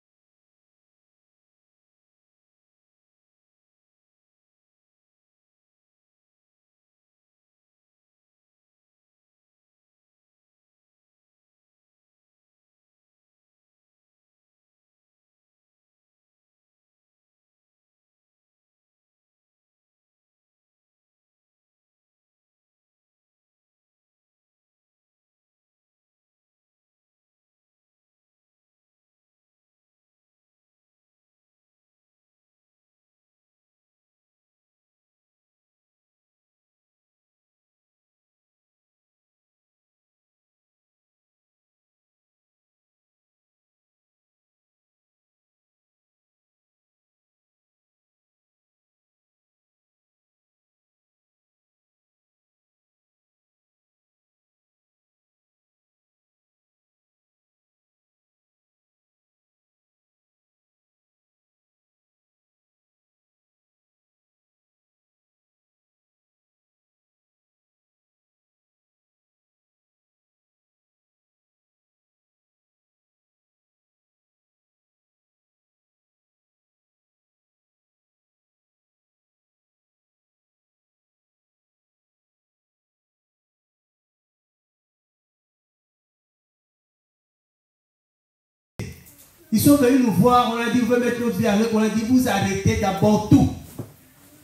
Ils sont venus nous voir, on a dit, vous pouvez mettre notre vie avec, on a dit, vous arrêtez d'abord tout.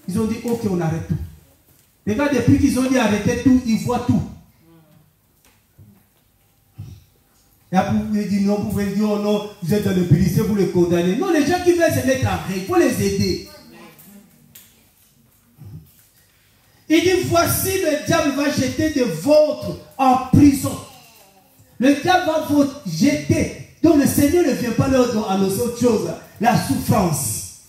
Ils ont dit, ok, on arrête tout. Les gars, depuis qu'ils ont dit arrêtez tout, ils voient tout. Et après, vous pouvez dire non, vous pouvez dire oh non, vous êtes dans le pénitencier, vous les condamnez. Non, les gens qui veulent se mettre à rire, il faut les aider. Il dit, voici le diable va jeter des vôtres en prison. Le diable va vous jeter. Donc le Seigneur ne vient pas leur annoncer autre chose, la souffrance.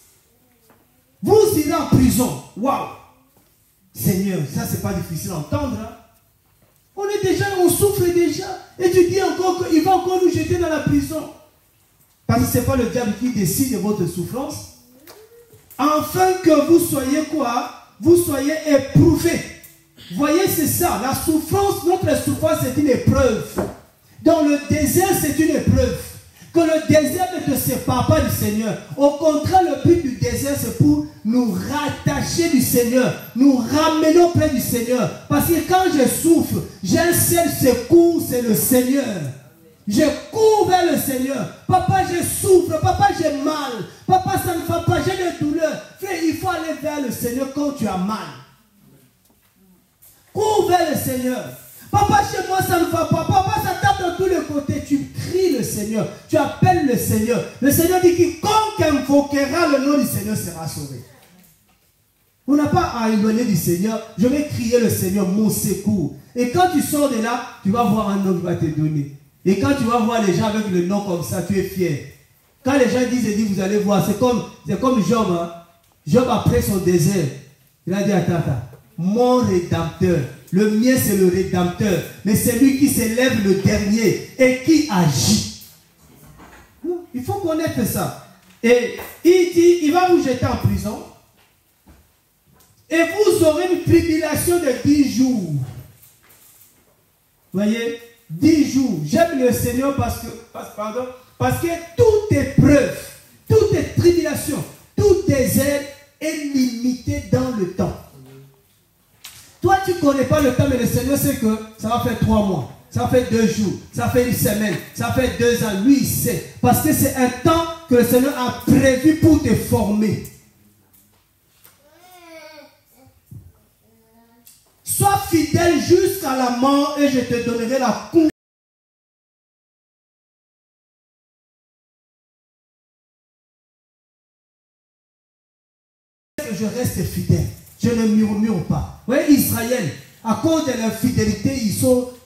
Vous irez en prison. Waouh! Seigneur, ça c'est pas difficile à entendre. Hein? On est déjà, on souffre déjà. Et tu dis encore qu'il va encore nous jeter dans la prison. Parce que ce n'est pas le diable qui décide de votre souffrance. Afin que vous soyez quoi? Vous soyez éprouvés. Voyez, c'est ça. La souffrance, notre souffrance, c'est une épreuve. Dans le désert, c'est une épreuve. Que le désert ne te sépare pas du Seigneur. Au contraire, le but du désert, c'est pour nous rattacher du Seigneur. Nous ramener auprès du Seigneur. Parce que quand je souffre, j'ai un seul secours, c'est le Seigneur. Je cours vers le Seigneur. Papa, je souffre. Papa, j'ai mal. Papa, ça ne va pas. J'ai des douleurs. Frère, il faut aller vers le Seigneur quand tu as mal. Cours vers le Seigneur. Papa, chez moi, ça ne va pas. Papa, ça tape dans tous les côtés. Tu cries le Seigneur. Tu appelles le Seigneur. Le Seigneur dit quiconque invoquera le nom du Seigneur sera sauvé. On n'a pas à éloigner du Seigneur. Je vais crier le Seigneur, mon secours. Et quand tu sors de là, tu vas voir un nom qui va te donner. Et quand tu vas voir les gens avec le nom comme ça, tu es fier. Quand les gens disent, vous allez voir, c'est comme Job. Hein? Job, après son désert, il a dit, attends, mon rédempteur. Le mien, c'est le rédempteur. Mais c'est lui qui s'élève le dernier et qui agit. Il faut connaître ça. Et il dit, il va vous jeter en prison. Et vous aurez une tribulation de 10 jours. Vous voyez, 10 jours. J'aime le Seigneur parce que toute épreuve, toute tribulation, tout désert est limité dans le temps. Toi, tu ne connais pas le temps, mais le Seigneur sait que ça va faire 3 mois, ça va faire 2 jours, ça va faire 1 semaine, ça va faire 2 ans. Lui, il sait. Parce que c'est un temps que le Seigneur a prévu pour te former. Sois fidèle jusqu'à la mort et je te donnerai la coupe. Je reste fidèle. Je ne murmure pas. Vous voyez, Israël, à cause de leur fidélité,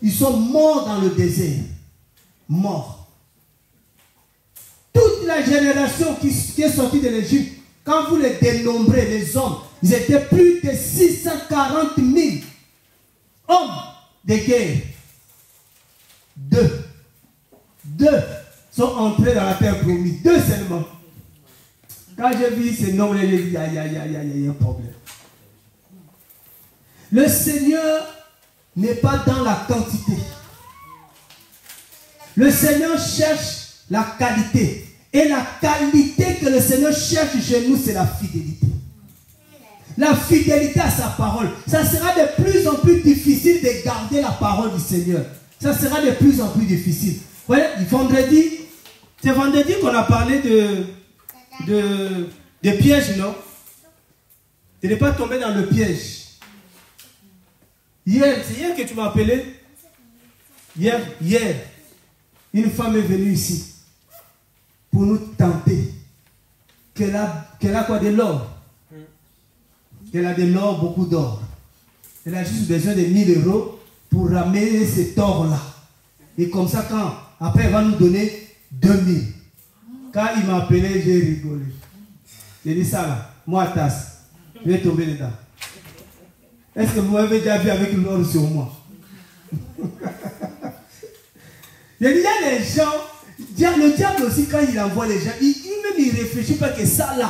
ils sont morts dans le désert. Morts. Toute la génération qui est sortie de l'Égypte, quand vous les dénombrez, les hommes, ils étaient plus de 640 000 hommes de guerre. Deux sont entrés dans la terre promise. 2 seulement. Quand j'ai vu ces nombres, j'ai dit, il y a un problème. Le Seigneur n'est pas dans la quantité. Le Seigneur cherche la qualité. Et la qualité que le Seigneur cherche chez nous, c'est la fidélité. La fidélité à sa parole. Ça sera de plus en plus difficile de garder la parole du Seigneur. Ça sera de plus en plus difficile. Vous voyez, vendredi, c'est vendredi qu'on a parlé de piège, non? De ne pas tomber dans le piège. Hier, c'est hier que tu m'as appelé. Hier, une femme est venue ici pour nous tenter. Qu'elle a quoi? De l'or. Qu'elle a de l'or, beaucoup d'or. Elle a juste besoin de 1 000 € pour ramener cet or-là. Et comme ça, après, elle va nous donner 2 000. Quand il m'a appelé, j'ai rigolé. J'ai dit ça là, moi tasse, je vais tomber dedans. Est-ce que vous m'avez déjà vu avec l'or sur moi? J'ai dit, il y a les gens, le diable aussi, quand il envoie les gens, il réfléchit pas que ça là,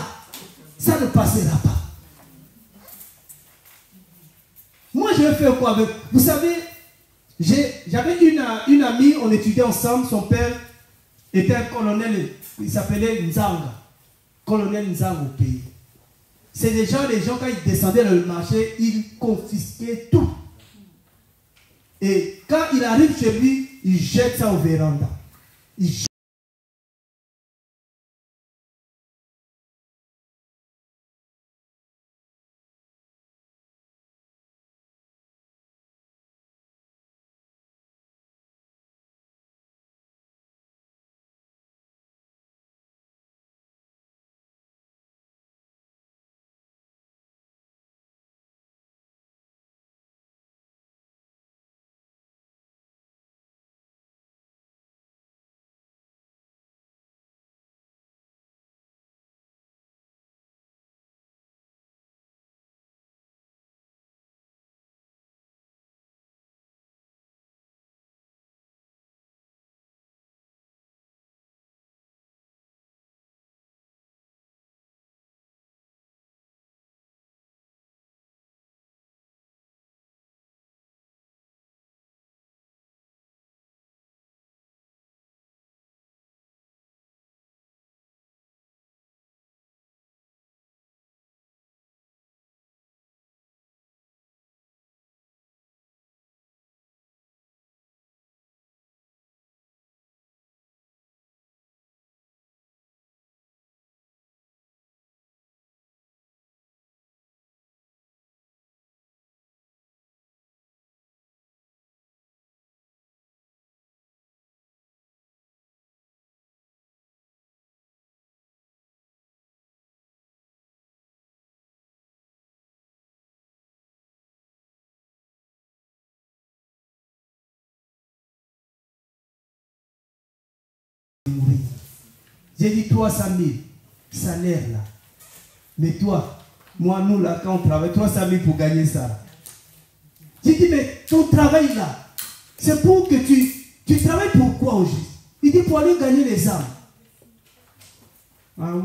ça ne passera pas. Moi, je vais faire quoi avec? Vous savez, j'avais une amie, on étudiait ensemble, son père était un colonel, il s'appelait Nzanga. Colonel Nzanga au pays. C'est des gens, quand ils descendaient dans le marché, ils confisquaient tout. Et quand il arrive chez lui, il jette ça au véranda. Il J'ai dit 300 000. Salaire là. Mais toi, moi, nous là, quand on travaille, 300 000 pour gagner ça. J'ai dit, mais ton travail là, c'est pour que tu travailles pour quoi aujourd'hui? Il dit, pour aller gagner les âmes. Ah oui.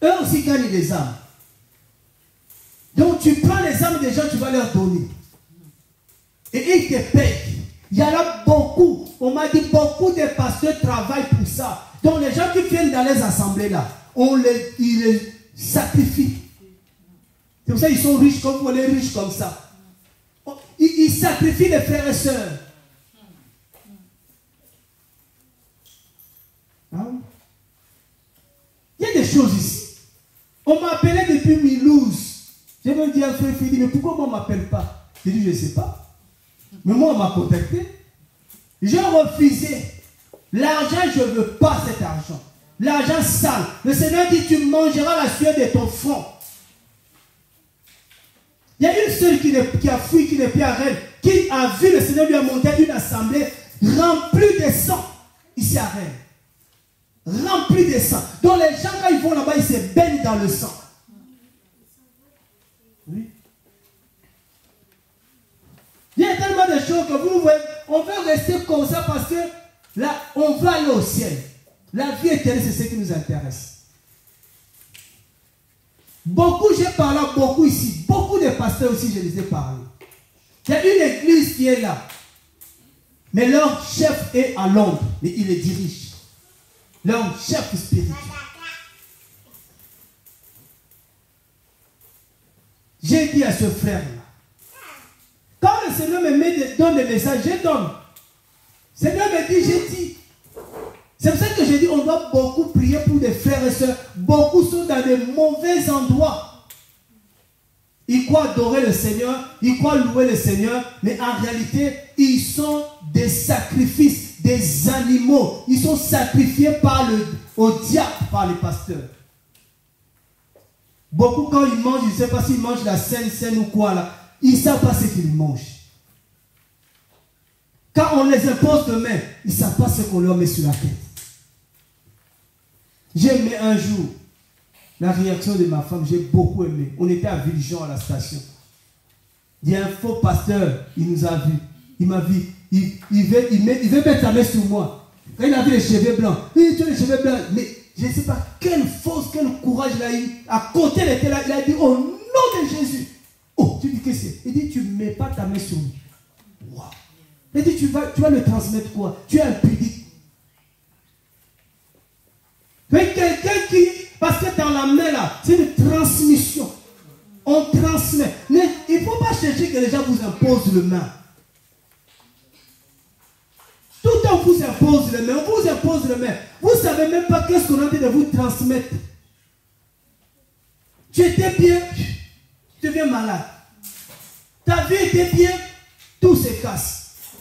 Eux aussi gagnent les âmes. Donc tu prends les âmes des gens, tu vas leur donner. Et ils te payent. Il y en a beaucoup. On m'a dit beaucoup de pasteurs travaillent pour ça. Donc les gens qui viennent dans les assemblées là, ils les sacrifient. C'est pour ça qu'ils sont riches comme vous, les riches comme ça. Ils sacrifient les frères et sœurs. Hein? Il y a des choses ici. On m'a appelé depuis Milouz. Je me dis à frère Fidi, mais pourquoi moi on ne m'appelle pas? Je dis, je ne sais pas. Mais moi on m'a contacté. J'ai refusé. L'argent, je ne veux pas cet argent. L'argent sale. Le Seigneur dit, tu mangeras la sueur de ton front. Il y a une seule qui a fui, qui n'est plus à Rennes, qui a vu le Seigneur lui a monté une assemblée remplie de sang ici à Rennes. Remplie de sang. Donc les gens, quand ils vont là-bas, ils se baignent dans le sang. Oui. Il y a tellement de choses que vous voyez, on veut rester comme ça parce que là, on va aller au ciel. La vie éternelle, c'est ce qui nous intéresse. Beaucoup, j'ai parlé à beaucoup ici. Beaucoup de pasteurs aussi, je les ai parlé. Il y a une église qui est là. Mais leur chef est à Londres. Mais il les dirige. Leur chef spirituel. J'ai dit à ce frère-là. Quand le Seigneur me donne des messages, je donne. Le Seigneur me dit, j'ai dit. C'est pour ça que j'ai dit, on doit beaucoup prier pour des frères et sœurs. Beaucoup sont dans de mauvais endroits. Ils croient adorer le Seigneur, ils croient louer le Seigneur, mais en réalité, ils sont des sacrifices, des animaux. Ils sont sacrifiés au diable par les pasteurs. Beaucoup, quand ils mangent, je ne sais pas s'ils mangent la scène ou quoi là, ils ne savent pas ce qu'ils mangent. Quand on les impose de main, ils ne savent pas ce qu'on leur met sur la tête. J'ai aimé un jour la réaction de ma femme, j'ai beaucoup aimé. On était à Villejean à la station. Il y a un faux pasteur, il nous a vus. Il m'a vu, il veut mettre sa main sur moi. Quand il a vu les cheveux blancs, tu as les cheveux blancs, mais je ne sais pas quelle force, quel courage il a eu. À côté, il était là, il a dit au nom de Jésus. Oh, tu dis que c'est. Il dit, tu ne mets pas ta main sur lui. Wow. Il dit, tu vas le transmettre quoi? Tu es impudique. Mais quelqu'un qui, parce que dans la main là, c'est une transmission. On transmet. Mais il ne faut pas chercher que les gens vous imposent le main. Tout le temps on vous impose le main, on vous impose le main. Vous ne savez même pas qu'est-ce qu'on a dit de vous transmettre. Tu étais bien, tu deviens malade. Ta vie était bien, tout se casse.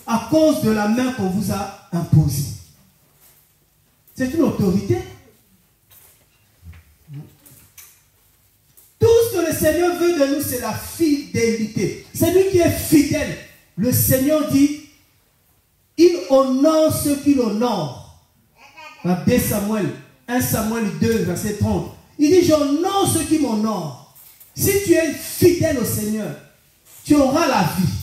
À cause de la main qu'on vous a imposée. C'est une autorité. Tout ce que le Seigneur veut de nous, c'est la fidélité. C'est lui qui est fidèle. Le Seigneur dit, il honore ceux qu'il honore. Dans 2 Samuel, 1 Samuel 2, verset 30. Il dit, j'honore ceux qui m'honorent. Si tu es fidèle au Seigneur, tu auras la vie.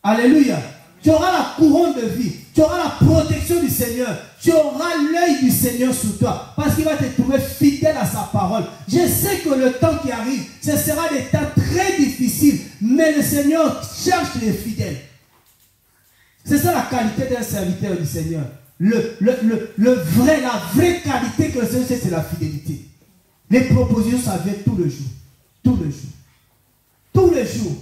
Alléluia. Tu auras la couronne de vie. Tu auras la protection du Seigneur. Tu auras l'œil du Seigneur sur toi. Parce qu'il va te trouver fidèle à sa parole. Je sais que le temps qui arrive, ce sera des temps très difficiles. Mais le Seigneur cherche les fidèles. C'est ça la qualité d'un serviteur du Seigneur. La vraie qualité que le Seigneur sait, c'est la fidélité. Les propositions, ça vient tout le jour. Tout le jour. Tous les jours.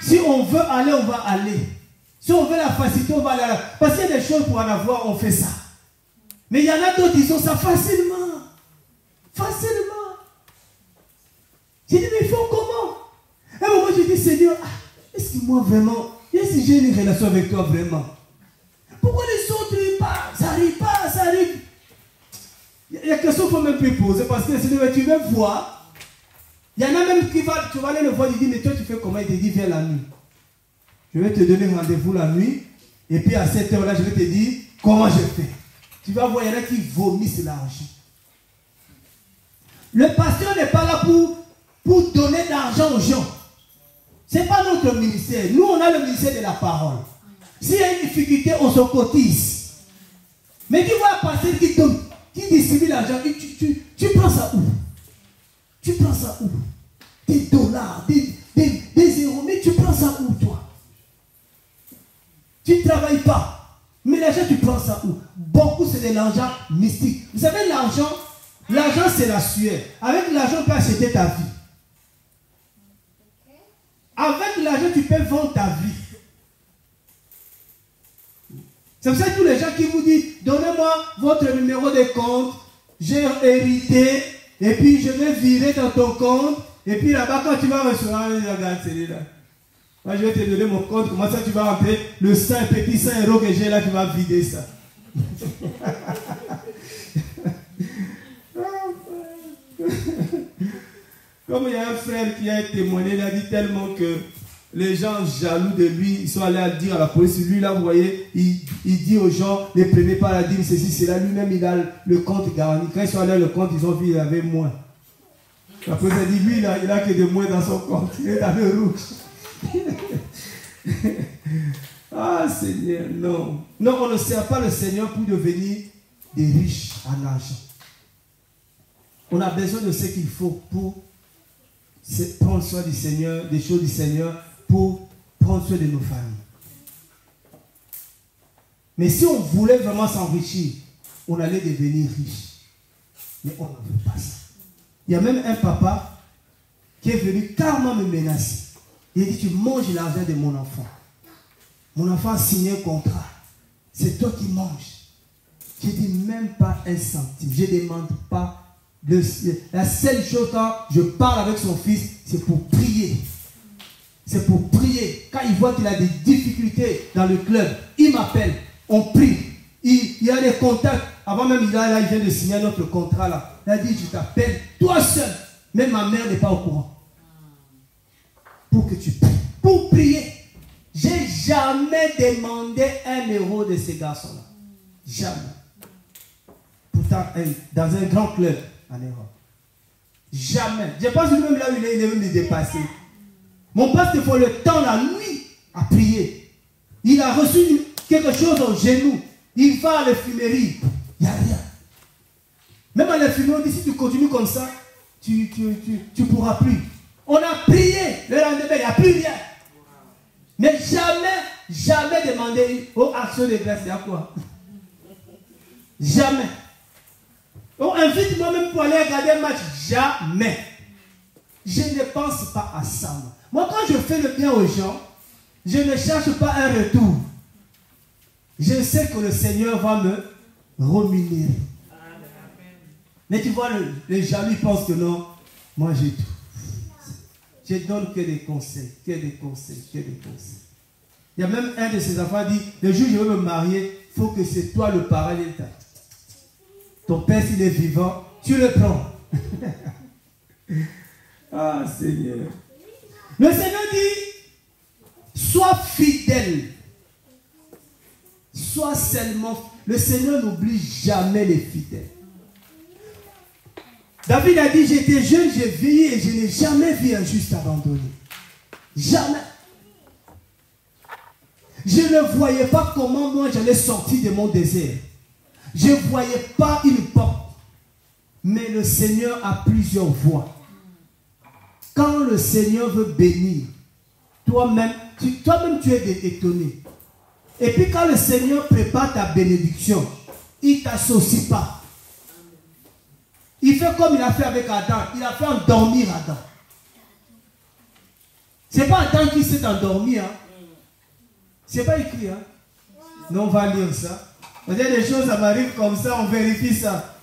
Si on veut aller, on va aller. Si on veut la facilité, on va aller. Parce qu'il y a des choses pour en avoir, on fait ça. Mais il y en a d'autres qui ont ça facilement. Facilement. J'ai dit, mais il faut comment? À un moment, je dis, Seigneur, est-ce que moi vraiment, est-ce que j'ai une relation avec toi vraiment? Pourquoi les autres, ça n'arrive pas, ça arrive? Il y a quelque chose qu'il faut même plus poser parce que Seigneur, tu veux voir. Il y en a même qui va, tu vas aller le voir, il dit, mais toi tu fais comment? Il te dit, viens la nuit. Je vais te donner rendez-vous la nuit. Et puis à cette heure-là, je vais te dire, comment je fais? Tu vas voir, il y en a qui vomissent l'argent. Le pasteur n'est pas là pour donner de l'argent aux gens. Ce n'est pas notre ministère. Nous, on a le ministère de la parole. S'il y a une difficulté, on se cotise. Mais tu vois un pasteur qui donne, qui distribue l'argent, tu prends ça où? Tu prends ça où? Des dollars, des euros, mais tu prends ça où, toi? Tu ne travailles pas. Mais l'argent, tu prends ça où? Beaucoup, c'est de l'argent mystique. Vous savez, l'argent, c'est la sueur. Avec l'argent, tu peux acheter ta vie. Avec l'argent, tu peux vendre ta vie. C'est pour ça que tous les gens qui vous disent, donnez-moi votre numéro de compte, j'ai hérité, et puis je vais virer dans ton compte, et puis là-bas, quand tu vas recevoir, regarde celui-là. Moi, je vais te donner mon compte, comment ça tu vas rentrer le petit 100 euros que j'ai là, tu vas vider ça. Comme il y a un frère qui a témoigné, il a dit tellement que les gens jaloux de lui, ils sont allés à dire à la police. Lui là, vous voyez, il dit aux gens, ne prenez pas la dîme, ceci, c'est là. Lui-même, il a le compte garanti. Quand ils sont allés à le compte, ils ont vu qu'il avait moins. La police a dit, lui, il a que de moins dans son compte. Il est dans le rouge. Ah Seigneur, non. Non, on ne sert pas le Seigneur pour devenir des riches en argent. On a besoin de ce qu'il faut pour prendre soin du Seigneur, des choses du Seigneur, pour prendre soin de nos familles. Mais si on voulait vraiment s'enrichir, on allait devenir riche. Mais on ne veut pas ça. Il y a même un papa qui est venu carrément me menacer. Il a dit, tu manges l'argent de mon enfant. Mon enfant a signé un contrat. C'est toi qui manges. Je ne dis même pas un centime. Je ne demande pas. La seule chose quand je parle avec son fils, c'est pour prier. C'est pour prier. Quand il voit qu'il a des difficultés dans le club, il m'appelle. On prie. Il y a des contacts. Avant même, il vient de signer notre contrat là. Il a dit, je t'appelle, toi seul. Même ma mère n'est pas au courant. Pour que tu pries. Pour prier. J'ai jamais demandé 1 euro de ces garçons-là. Jamais. Pourtant, dans un grand club en Europe. Jamais. Je pense que même là où il est même dépassé. Mon pasteur faut le temps la nuit à prier. Il a reçu quelque chose au genou. Il va à l'infirmerie. Il n'y a rien. Même à l'infirmerie, on dit si tu continues comme ça, tu pourras plus. On a prié. Le lendemain, il n'y a plus rien. Mais jamais demandé aux actions de grâce. Il y a quoi? Jamais. On invite moi-même pour aller regarder un match. Jamais. Je ne pense pas à ça. Moi, quand je fais le bien aux gens, je ne cherche pas un retour. Je sais que le Seigneur va me rémunérer. Mais tu vois, les jaloux pensent que non, moi j'ai tout. Je donne que des conseils, que des conseils, que des conseils. Il y a même un de ses enfants qui dit, le jour où je veux me marier, il faut que c'est toi le parrain d'État. Ton père, s'il est vivant, tu le prends. Ah, Seigneur. Le Seigneur dit, sois fidèle. Sois seulement. Le Seigneur n'oublie jamais les fidèles. David a dit, j'étais jeune, j'ai vieilli et je n'ai jamais vu un juste abandonné. Jamais. Je ne voyais pas comment moi j'allais sortir de mon désert. Je ne voyais pas une porte. Mais le Seigneur a plusieurs voies. Quand le Seigneur veut bénir, toi-même tu es étonné. Et puis quand le Seigneur prépare ta bénédiction, il ne t'associe pas. Il fait comme il a fait avec Adam. Il a fait endormir Adam. Ce n'est pas Adam qui s'est endormi. Hein. Ce n'est pas écrit. Hein. Non, on va lire ça. Il y a des choses, ça m'arrive comme ça, on vérifie ça.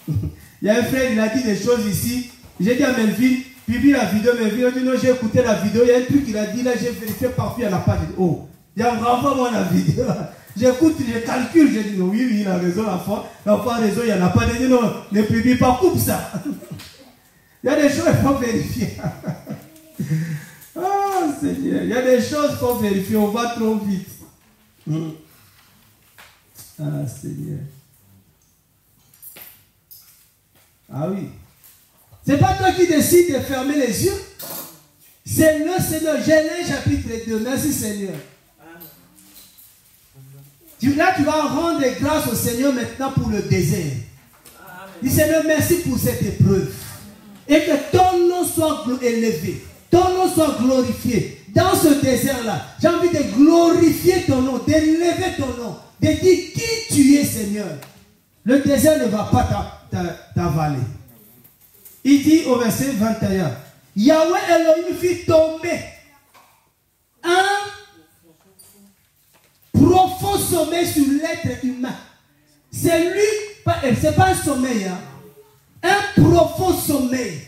Il y a un frère, il a dit des choses ici. J'ai dit à Melville, publie la vidéo. Melville a dit non, j'ai écouté la vidéo. Il y a un truc qu'il a dit là, j'ai vérifié partout, il n'y en a pas. J'ai dit, oh, il y a vraiment moi la vidéo. J'écoute, je calcule, j'ai dit non, oui, il a raison, l'enfant a raison, il n'y en a pas. J'ai dit non, ne publie pas, coupe ça. Il y a des choses qu'il faut vérifier. Ah, Seigneur, il y a des choses qu'il faut vérifier, on va trop vite. Ah, Seigneur. Ah oui. C'est pas toi qui décides de fermer les yeux. C'est le Seigneur. Genèse chapitre 2. Merci Seigneur. Là, tu vas rendre grâce au Seigneur maintenant pour le désert. Dis Seigneur, merci pour cette épreuve. Et que ton nom soit élevé. Ton nom soit glorifié. Dans ce désert-là, j'ai envie de glorifier ton nom, d'élever ton nom, de dire qui tu es, Seigneur. Le désert ne va pas t'avaler. Il dit au verset 21, Yahweh Elohim fit tomber un profond sommeil sur l'être humain. C'est lui, c'est pas un sommeil, hein? Un profond sommeil.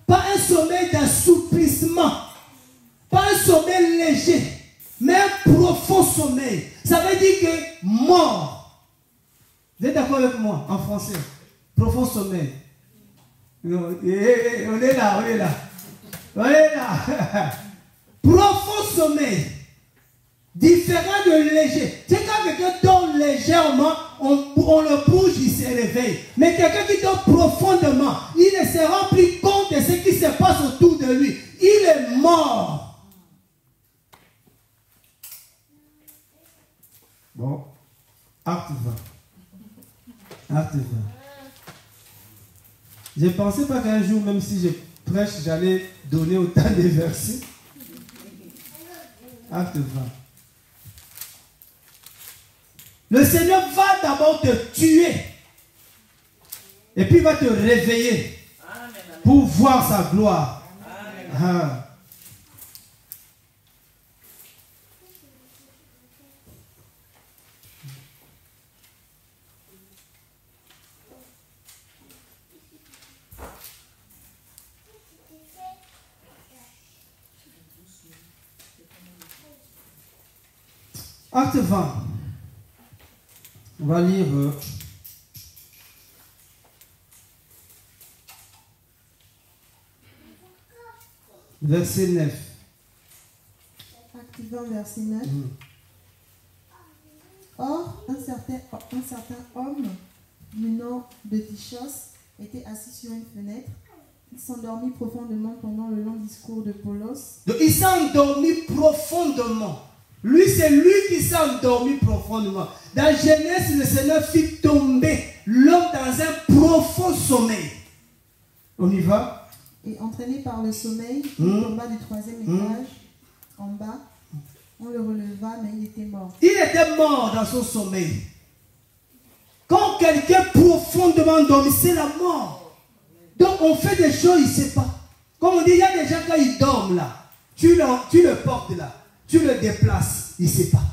Pas un sommeil d'assouplissement. Pas un sommeil léger. Mais un profond sommeil. Ça veut dire que mort. Vous êtes d'accord avec moi en français? Profond sommeil. On est là, on est là. On est là. Profond sommeil. Différent de léger. C'est quand quelqu'un dort légèrement, on le bouge, il se réveille. Mais quelqu'un qui dort profondément, il ne se rend plus compte de ce qui se passe autour de lui. Il est mort. Bon, acte 20. Acte 20. Je ne pensais pas qu'un jour, même si je prêche, j'allais donner autant de versets. Acte 20. Le Seigneur va d'abord te tuer. Et puis il va te réveiller. Amen. Pour voir sa gloire. Ah. Acte 20. On va lire verset 9. Acte 20, verset 9. Or, un certain homme du nom de Tichos était assis sur une fenêtre. Il s'endormit profondément pendant le long discours de Paulos. Donc, il s'est endormi profondément. Lui, c'est lui qui s'est endormi profondément. Dans Genèse, le Seigneur fit tomber l'homme dans un profond sommeil. On y va? Et entraîné par le sommeil, il tomba du 3e étage en bas. On le releva, mais il était mort. Il était mort dans son sommeil. Quand quelqu'un profondément endormi, c'est la mort. Donc on fait des choses, il ne sait pas. Comme on dit, il y a des gens quand ils dorment là, tu le portes là. Tu le déplaces, il ne sait pas.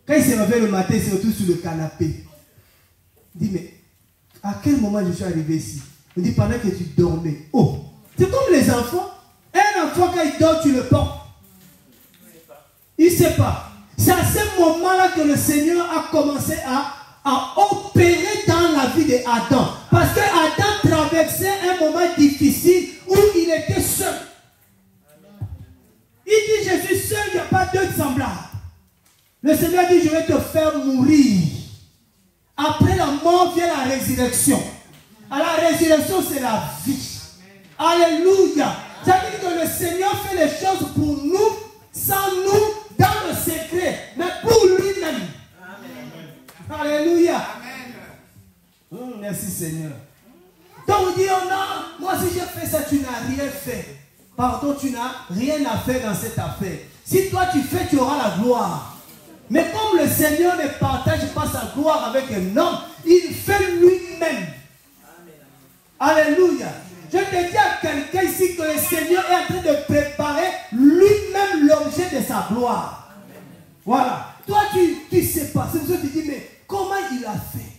Quand il se réveille le matin, il se retrouve sur le canapé. Il dit, mais à quel moment je suis arrivé ici? Il dit, pendant que tu dormais. Oh, c'est comme les enfants. Un enfant, quand il dort, tu le portes. Il ne sait pas. C'est à ce moment-là que le Seigneur a commencé à opérer dans la vie d'Adam. Parce qu'Adam traversait un moment difficile où il était seul. Il dit, je suis seul, il n'y a pas d'autre semblable. Le Seigneur dit, je vais te faire mourir. Après la mort vient la résurrection. À la résurrection, c'est la vie. Alléluia. Ça veut dire que le Seigneur fait les choses pour nous, sans nous, dans le secret, mais pour lui-même. Alléluia. Merci Seigneur. Donc vous dites, oh non, moi si j'ai fait ça, tu n'as rien fait. Pardon, tu n'as rien à faire dans cette affaire. Si toi tu fais, tu auras la gloire. Mais comme le Seigneur ne partage pas sa gloire avec un homme, il fait lui-même. Alléluia. Je te dis à quelqu'un ici que le Seigneur est en train de préparer lui-même l'objet de sa gloire. Voilà. Toi, tu ne sais pas. C'est pour ça que tu dis, mais comment il a fait?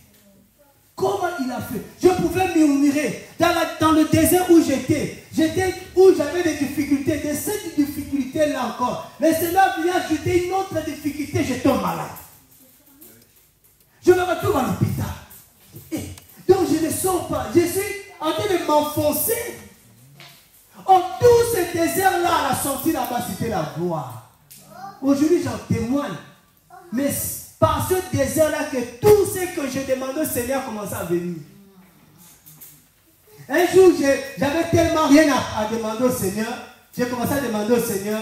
Comment il a fait? Je pouvais murmurer dans le désert où j'étais, où j'avais des difficultés, de cette difficulté-là encore. Le Seigneur vient ajouter une autre difficulté, je tombe malade. Je me retrouve à l'hôpital. Donc je ne sors pas. Je suis en train de m'enfoncer. En tout ce désert-là, à la sortie là-bas, c'était la gloire. Aujourd'hui, j'en témoigne. Mais par ce désert-là, que tout ce pensais que je demandais au Seigneur comment ça venir. Un jour, j'avais tellement rien à demander au Seigneur, j'ai commencé à demander au Seigneur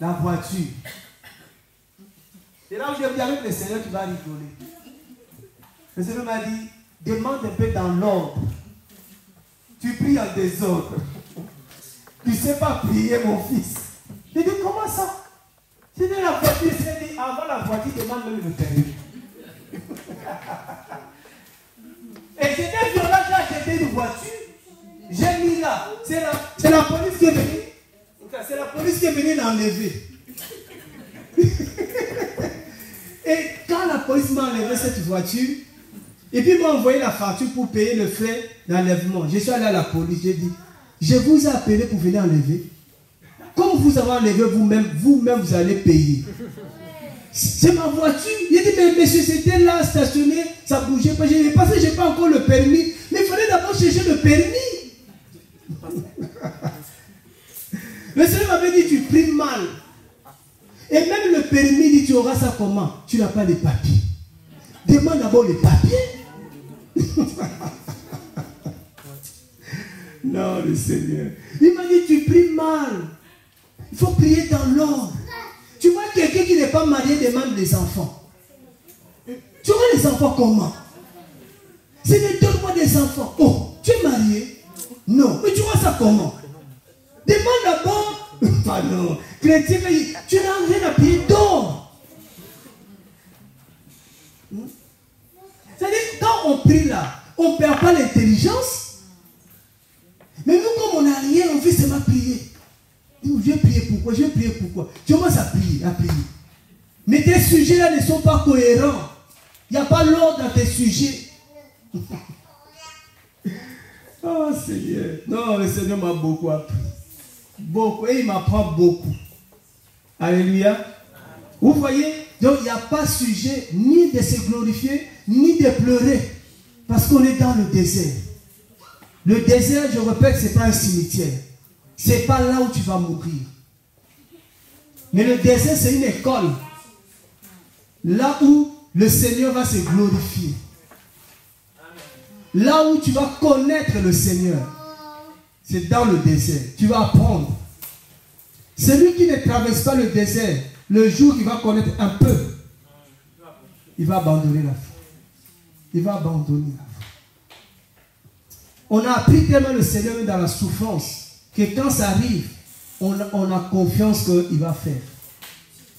la voiture. Et là où je dis avec le Seigneur, tu vas rigoler. Le Seigneur m'a dit, demande un peu dans l'ordre. Tu pries en désordre. Tu ne sais pas prier, mon fils. J'ai dit, comment ça? J'ai dit, la voiture, j'ai dit, avant la voiture, demande même le permis. Et j'étais violent, j'ai acheté une voiture. J'ai mis là. C'est la police qui est venue. C'est la police qui est venue l'enlever. Et quand la police m'a enlevé cette voiture, et puis m'a envoyé la facture pour payer le frais d'enlèvement. Je suis allé à la police, j'ai dit, je vous ai appelé pour venir enlever. Comme vous avez enlevé vous-même, vous allez payer. C'est ma voiture. Il dit, mais monsieur, c'était là, stationné, ça bougeait pas. J'ai dit, parce que je n'ai pas encore le permis. Mais il fallait d'abord chercher le permis. Le Seigneur m'avait dit, tu pries mal. Et même le permis, dit, tu auras ça comment? Tu n'as pas les papiers. Demande d'abord les papiers. Non, le Seigneur. Il m'a dit, tu pries mal. Il faut prier dans l'ordre. Tu vois quelqu'un qui n'est pas marié demande les enfants. Tu vois les enfants comment? C'est de donne-moi des enfants. Oh, tu es marié? Non. Mais tu vois ça comment? Demande d'abord. Ah non. Chrétien, tu n'as rien à payer d'or. C'est-à-dire, quand on prie là, on ne perd pas l'intelligence. Mais nous, comme on n'a rien, on fait seulement prier. Je vais prier pourquoi? Je vais prier pourquoi? Tu commences à prier, à prier. Mais tes sujets là ne sont pas cohérents. Il n'y a pas l'ordre dans tes sujets. Oh Seigneur. Non, le Seigneur m'a beaucoup appris. Beaucoup. Et il m'apprend beaucoup. Alléluia. Vous voyez? Donc il n'y a pas sujet ni de se glorifier, ni de pleurer. Parce qu'on est dans le désert. Le désert, je répète, ce n'est pas un cimetière. Ce n'est pas là où tu vas mourir. Mais le désert, c'est une école. Là où le Seigneur va se glorifier. Là où tu vas connaître le Seigneur. C'est dans le désert. Tu vas apprendre. Celui qui ne traverse pas le désert, le jour qu'il va connaître un peu, il va abandonner la foi. Il va abandonner la foi. On a appris tellement le Seigneur dans la souffrance que quand ça arrive, on a confiance qu'il va faire.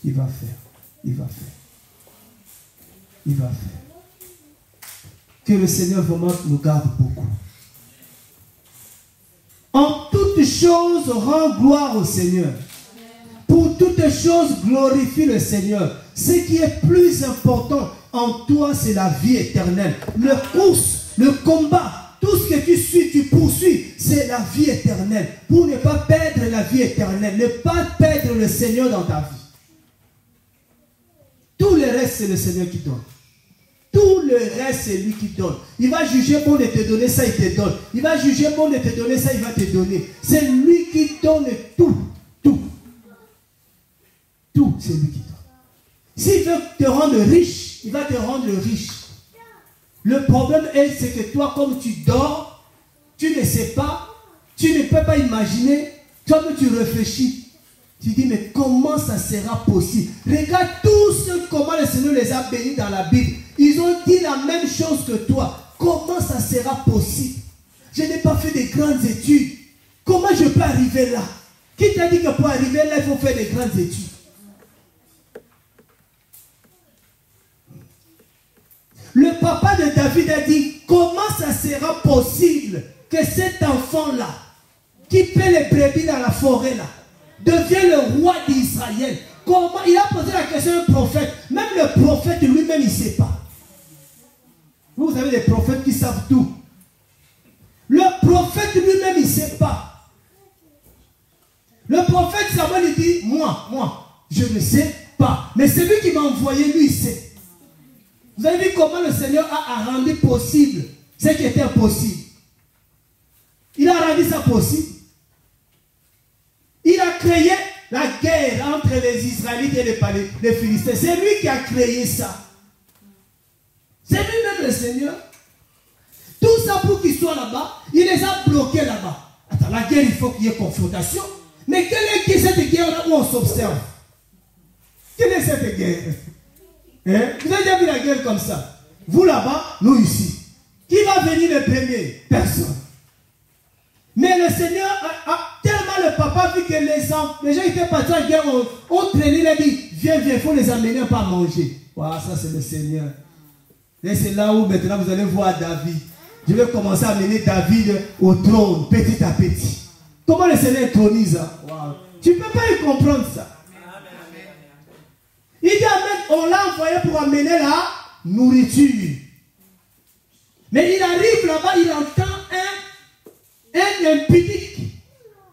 Il va faire. Il va faire. Il va faire. Que le Seigneur vraiment nous garde beaucoup. En toutes choses, rends gloire au Seigneur. Pour toutes choses, glorifie le Seigneur. Ce qui est plus important en toi, c'est la vie éternelle. Le course, le combat, tout ce que tu suis, tu poursuis, c'est la vie éternelle. Pour ne pas perdre la vie éternelle, ne pas perdre le Seigneur dans ta vie. Tout le reste, c'est le Seigneur qui donne. Tout le reste, c'est lui qui donne. Il va juger bon de te donner ça, il te donne. Il va juger bon de te donner ça, il va te donner. C'est lui qui donne tout. Tout. Tout, c'est lui qui donne. S'il veut te rendre riche, il va te rendre riche. Le problème est, c'est que toi, comme tu dors, tu ne sais pas, tu ne peux pas imaginer, toi-même tu réfléchis. Tu dis, mais comment ça sera possible? Regarde tous comment le Seigneur les a bénis dans la Bible. Ils ont dit la même chose que toi. Comment ça sera possible? Je n'ai pas fait de grandes études. Comment je peux arriver là? Qui t'a dit que pour arriver là, il faut faire de grandes études? Le papa de David a dit, comment ça sera possible que cet enfant-là, qui paie les brebis dans la forêt là, devient le roi d'Israël? Comment? Il a posé la question à un prophète. Même le prophète lui-même, il ne sait pas. Vous avez des prophètes qui savent tout. Le prophète lui-même, il ne sait pas. Le prophète Samuel, il dit, moi, je ne sais pas. Mais celui qui m'a envoyé, lui, il sait. Vous avez vu comment le Seigneur a rendu possible ce qui était impossible. Il a rendu ça possible. Il a créé la guerre entre les Israélites et les Philistins. C'est lui qui a créé ça. C'est lui-même le Seigneur. Tout ça pour qu'ils soient là-bas, il les a bloqués là-bas. Attends, la guerre, il faut qu'il y ait confrontation. Mais quelle est cette guerre-là où on s'observe? Quelle est cette guerre? Hein? Vous avez déjà vu la guerre comme ça? Vous là-bas, nous ici. Qui va venir le premier? Personne. Mais le Seigneur a tellement le papa vu que les gens étaient partis à la guerre, on traînait, il a dit, viens, il faut les amener pas manger. Voilà, ça c'est le Seigneur. Et c'est là où maintenant vous allez voir David. Je vais commencer à amener David au trône, petit à petit. Comment le Seigneur tronise ça? Wow. Tu ne peux pas y comprendre ça. Il dit, on l'a envoyé pour amener la nourriture. Mais il arrive là-bas, il entend un impudique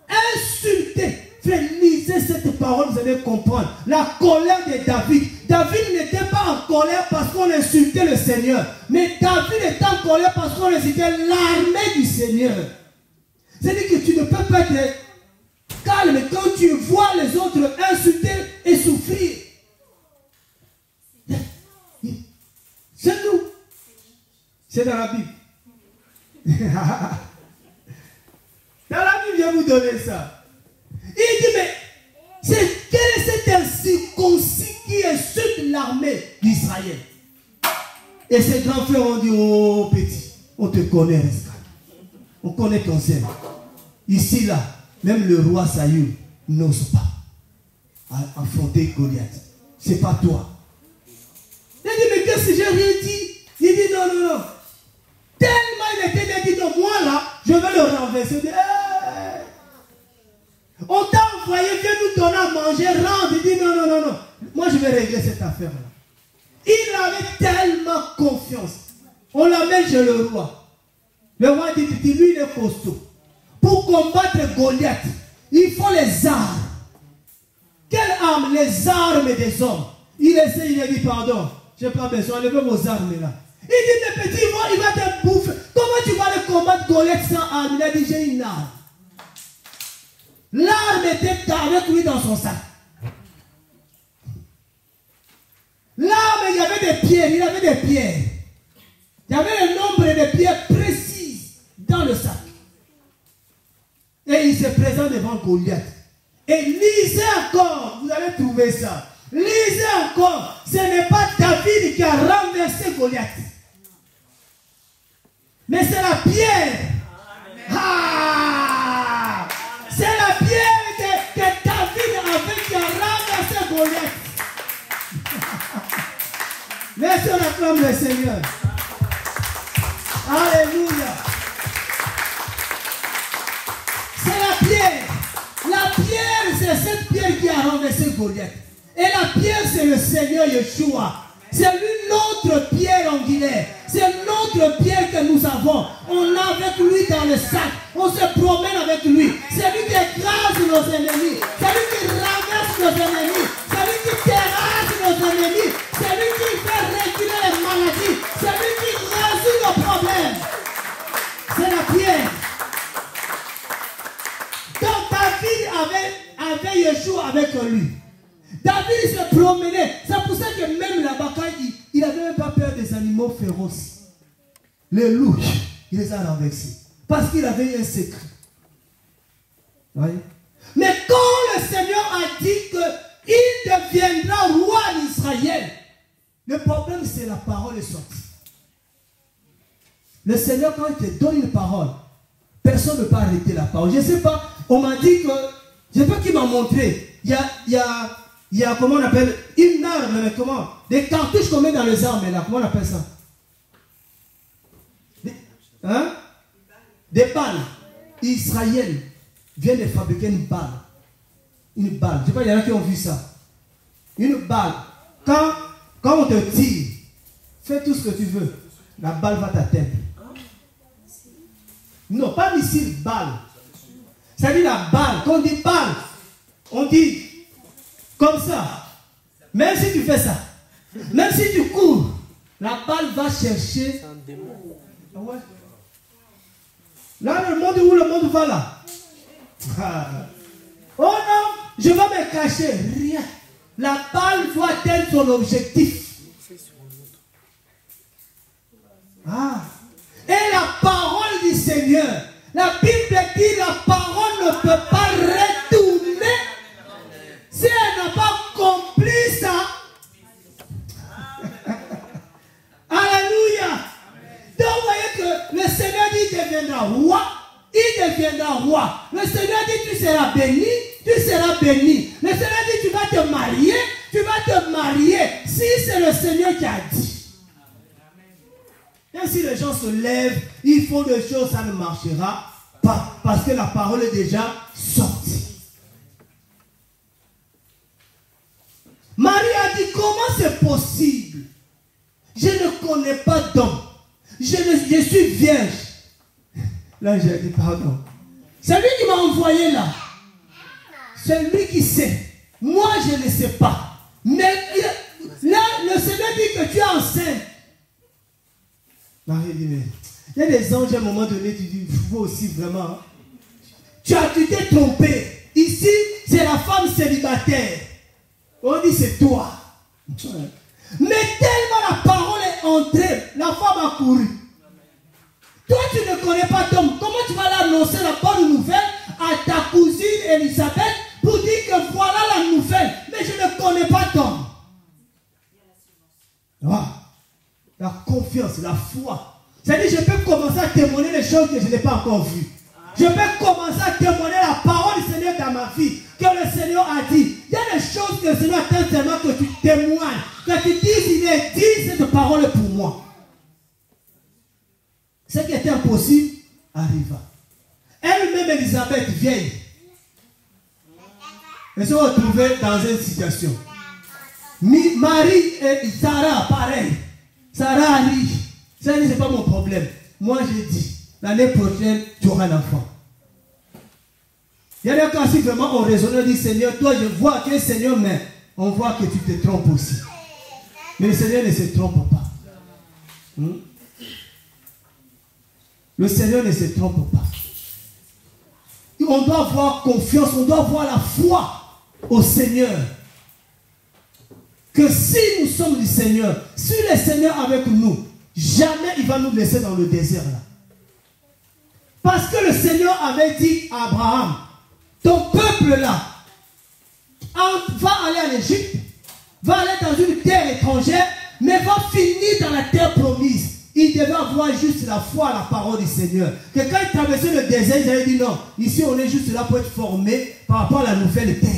insulter. Frère, lisez cette parole, vous allez comprendre. La colère de David. David n'était pas en colère parce qu'on insultait le Seigneur. Mais David était en colère parce qu'on insultait l'armée du Seigneur. C'est-à-dire que tu ne peux pas être calme quand tu vois les autres insulter et souffrir. C'est nous. C'est dans la Bible. Dans la Bible, je vais vous donner ça. Il dit, mais quel est cet incirconcis qui insulte l'armée d'Israël? Et ses grands frères ont dit, oh petit, on te connaît, Rescal. On connaît ton zèle. Ici, là, même le roi Saül n'ose pas affronter Goliath. C'est pas toi. Il dit, mais qu'est-ce que j'ai rien dit? Il dit, non, non, non. Tellement il était bien dit, non, moi là, je vais le renverser. Dit, hey. On t'a envoyé, viens nous donner à manger, rentre. Il dit, non, non, non, non. Moi, je vais régler cette affaire-là. Il avait tellement confiance. On l'amène chez le roi. Le roi dit, lui, il est costaud. Pour combattre Goliath, il faut les armes. Quelles armes? Les armes des hommes. Il essaie, il a dit, pardon, je n'ai pas besoin, enlevez vos armes là. Il dit, mais petit, il va te bouffer. Comment tu vas le combattre Goliath sans arme? Il a dit, j'ai une arme. L'arme était avec lui dans son sac. L'arme, il y avait des pierres, il avait des pierres. Il y avait le nombre de pierres précises dans le sac. Et il se présente devant Goliath. Et lisez encore, vous allez trouver ça. Lisez encore, ce n'est pas David qui a renversé Goliath. Mais c'est la pierre. Ah! C'est la pierre que David avait qui a renversé Goliath. Laissez on acclame le Seigneur. Alléluia. C'est la pierre. La pierre, c'est cette pierre qui a renversé Goliath. Et la pierre, c'est le Seigneur Yeshua. C'est lui notre pierre angulaire. C'est notre pierre que nous avons. On l'a avec lui dans le sac. On se promène avec lui. C'est lui qui écrase nos ennemis. C'est lui qui renverse nos ennemis. C'est lui qui terrasse nos ennemis. C'est lui qui fait reculer les maladies. C'est lui qui résout nos problèmes. C'est la pierre. Donc David avait Yeshua avec lui. David se promenait. C'est pour ça que même là-bas, il n'avait même pas peur des animaux féroces. Les loups, il les a renversés. Parce qu'il avait un secret. Voyez? Mais quand le Seigneur a dit qu'il deviendra roi d'Israël, le problème c'est la parole est sortie. Le Seigneur, quand il te donne une parole, personne ne peut arrêter la parole. Je ne sais pas, on m'a dit que, je ne sais pas qui m'a montré, il y a, comment on appelle, une arme, mais comment? Des cartouches qu'on met dans les armes, là, comment on appelle ça? Des balles. Israël vient de fabriquer une balle. Une balle. Je ne sais pas, il y en a qui ont vu ça. Une balle. Quand on te tire, fais tout ce que tu veux. La balle va t'atteindre. Non, pas missile, balle. Ça dit la balle. Quand on dit balle, on dit comme ça. Même si tu fais ça, même si tu cours, la balle va chercher. Ah ouais. Là, le monde où le monde va là. Oh non, je vais me cacher. Rien. La balle doit atteindre son objectif. Ah. Et la parole du Seigneur, la Bible dit la parole ne peut pas retourner si elle n'a pas accompli ça. Alléluia. Donc vous voyez que le Seigneur dit qu'il deviendra roi. Il deviendra roi. Le Seigneur dit tu seras béni. Tu seras béni. Le Seigneur dit tu vas te marier. Tu vas te marier. Si c'est le Seigneur qui a dit. Et si les gens se lèvent, ils font des choses, ça ne marchera pas. Parce que la parole est déjà sortie. Marie a dit, comment c'est possible? Je ne connais pas d'homme. Je suis vierge. Là, j'ai dit, pardon. C'est lui qui m'a envoyé là. C'est lui qui sait. Moi, je ne sais pas. Mais là, le Seigneur dit que tu es enceinte. Marie dit, mais il y a des anges à un moment donné, tu dis, vous aussi vraiment. Tu t'es trompé. Ici, c'est la femme célibataire. On dit, c'est toi. Mais tellement la parole est entrée, la femme a couru. Toi, tu ne connais pas d'homme. Comment tu vas l'annoncer la bonne nouvelle à ta cousine Elisabeth pour dire que voilà la nouvelle. Mais je ne connais pas d'homme. La confiance, la foi. C'est-à-dire, je peux commencer à témoigner les choses que je n'ai pas encore vues. Je peux commencer à témoigner la parole du Seigneur dans ma vie, que le Seigneur a dit. Il y a des choses que le Seigneur attend tellement que tu témoignes, que tu dises, il est dit, cette parole est pour moi. Ce qui était impossible arriva. Elle-même, Elisabeth, vieille, elle se retrouvait dans une situation. Marie et Sarah, pareil. Sarah a dit, ça n'est pas mon problème. Moi, j'ai dit, l'année prochaine, tu auras un enfant. Il y a des cas si vraiment on raisonne, on dit, Seigneur, toi, je vois que Seigneur, mais on voit que tu te trompes aussi. Mais le Seigneur ne se trompe pas. Le Seigneur ne se trompe pas. On doit avoir confiance, on doit avoir la foi au Seigneur. Que si nous sommes du Seigneur, si le Seigneur est avec nous, jamais il va nous laisser dans le désert là. Parce que le Seigneur avait dit à Abraham, ton peuple là, va aller en Égypte, va aller dans une terre étrangère, mais va finir dans la terre promise. Il devait avoir juste la foi à la parole du Seigneur. Que quand il traversait le désert, il avait dit non, ici on est juste là pour être formé par rapport à la nouvelle terre.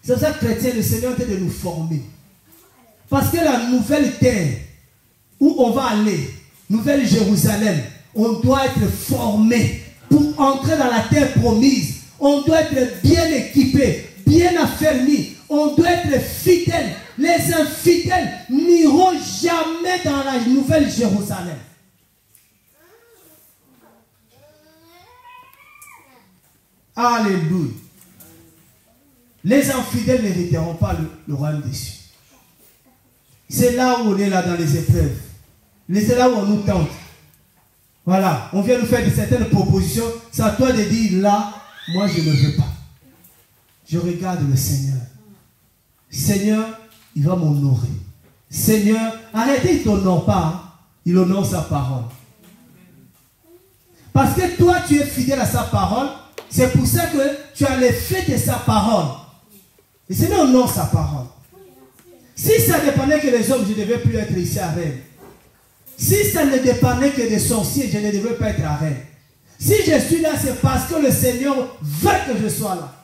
C'est ça, chrétien, le Seigneur est de nous former. Parce que la nouvelle terre où on va aller, nouvelle Jérusalem, on doit être formé pour entrer dans la terre promise. On doit être bien équipé, bien affermi. On doit être fidèle. Les infidèles n'iront jamais dans la nouvelle Jérusalem. Alléluia. Les infidèles n'hériteront pas le royaume des cieux. C'est là où on est là dans les épreuves. C'est là où on nous tente. Voilà, on vient nous faire certaines propositions. C'est à toi de dire là, moi je ne veux pas. Je regarde le Seigneur. Seigneur, il va m'honorer. Seigneur, arrêtez, il ne t'honore pas. Hein. Il honore sa parole. Parce que toi, tu es fidèle à sa parole. C'est pour ça que tu as l'effet de sa parole. Le Seigneur honore sa parole. Si ça dépendait que les hommes, je ne devais plus être ici à Rennes. Si ça ne dépendait que des sorciers, je ne devais pas être à Rennes. Si je suis là, c'est parce que le Seigneur veut que je sois là.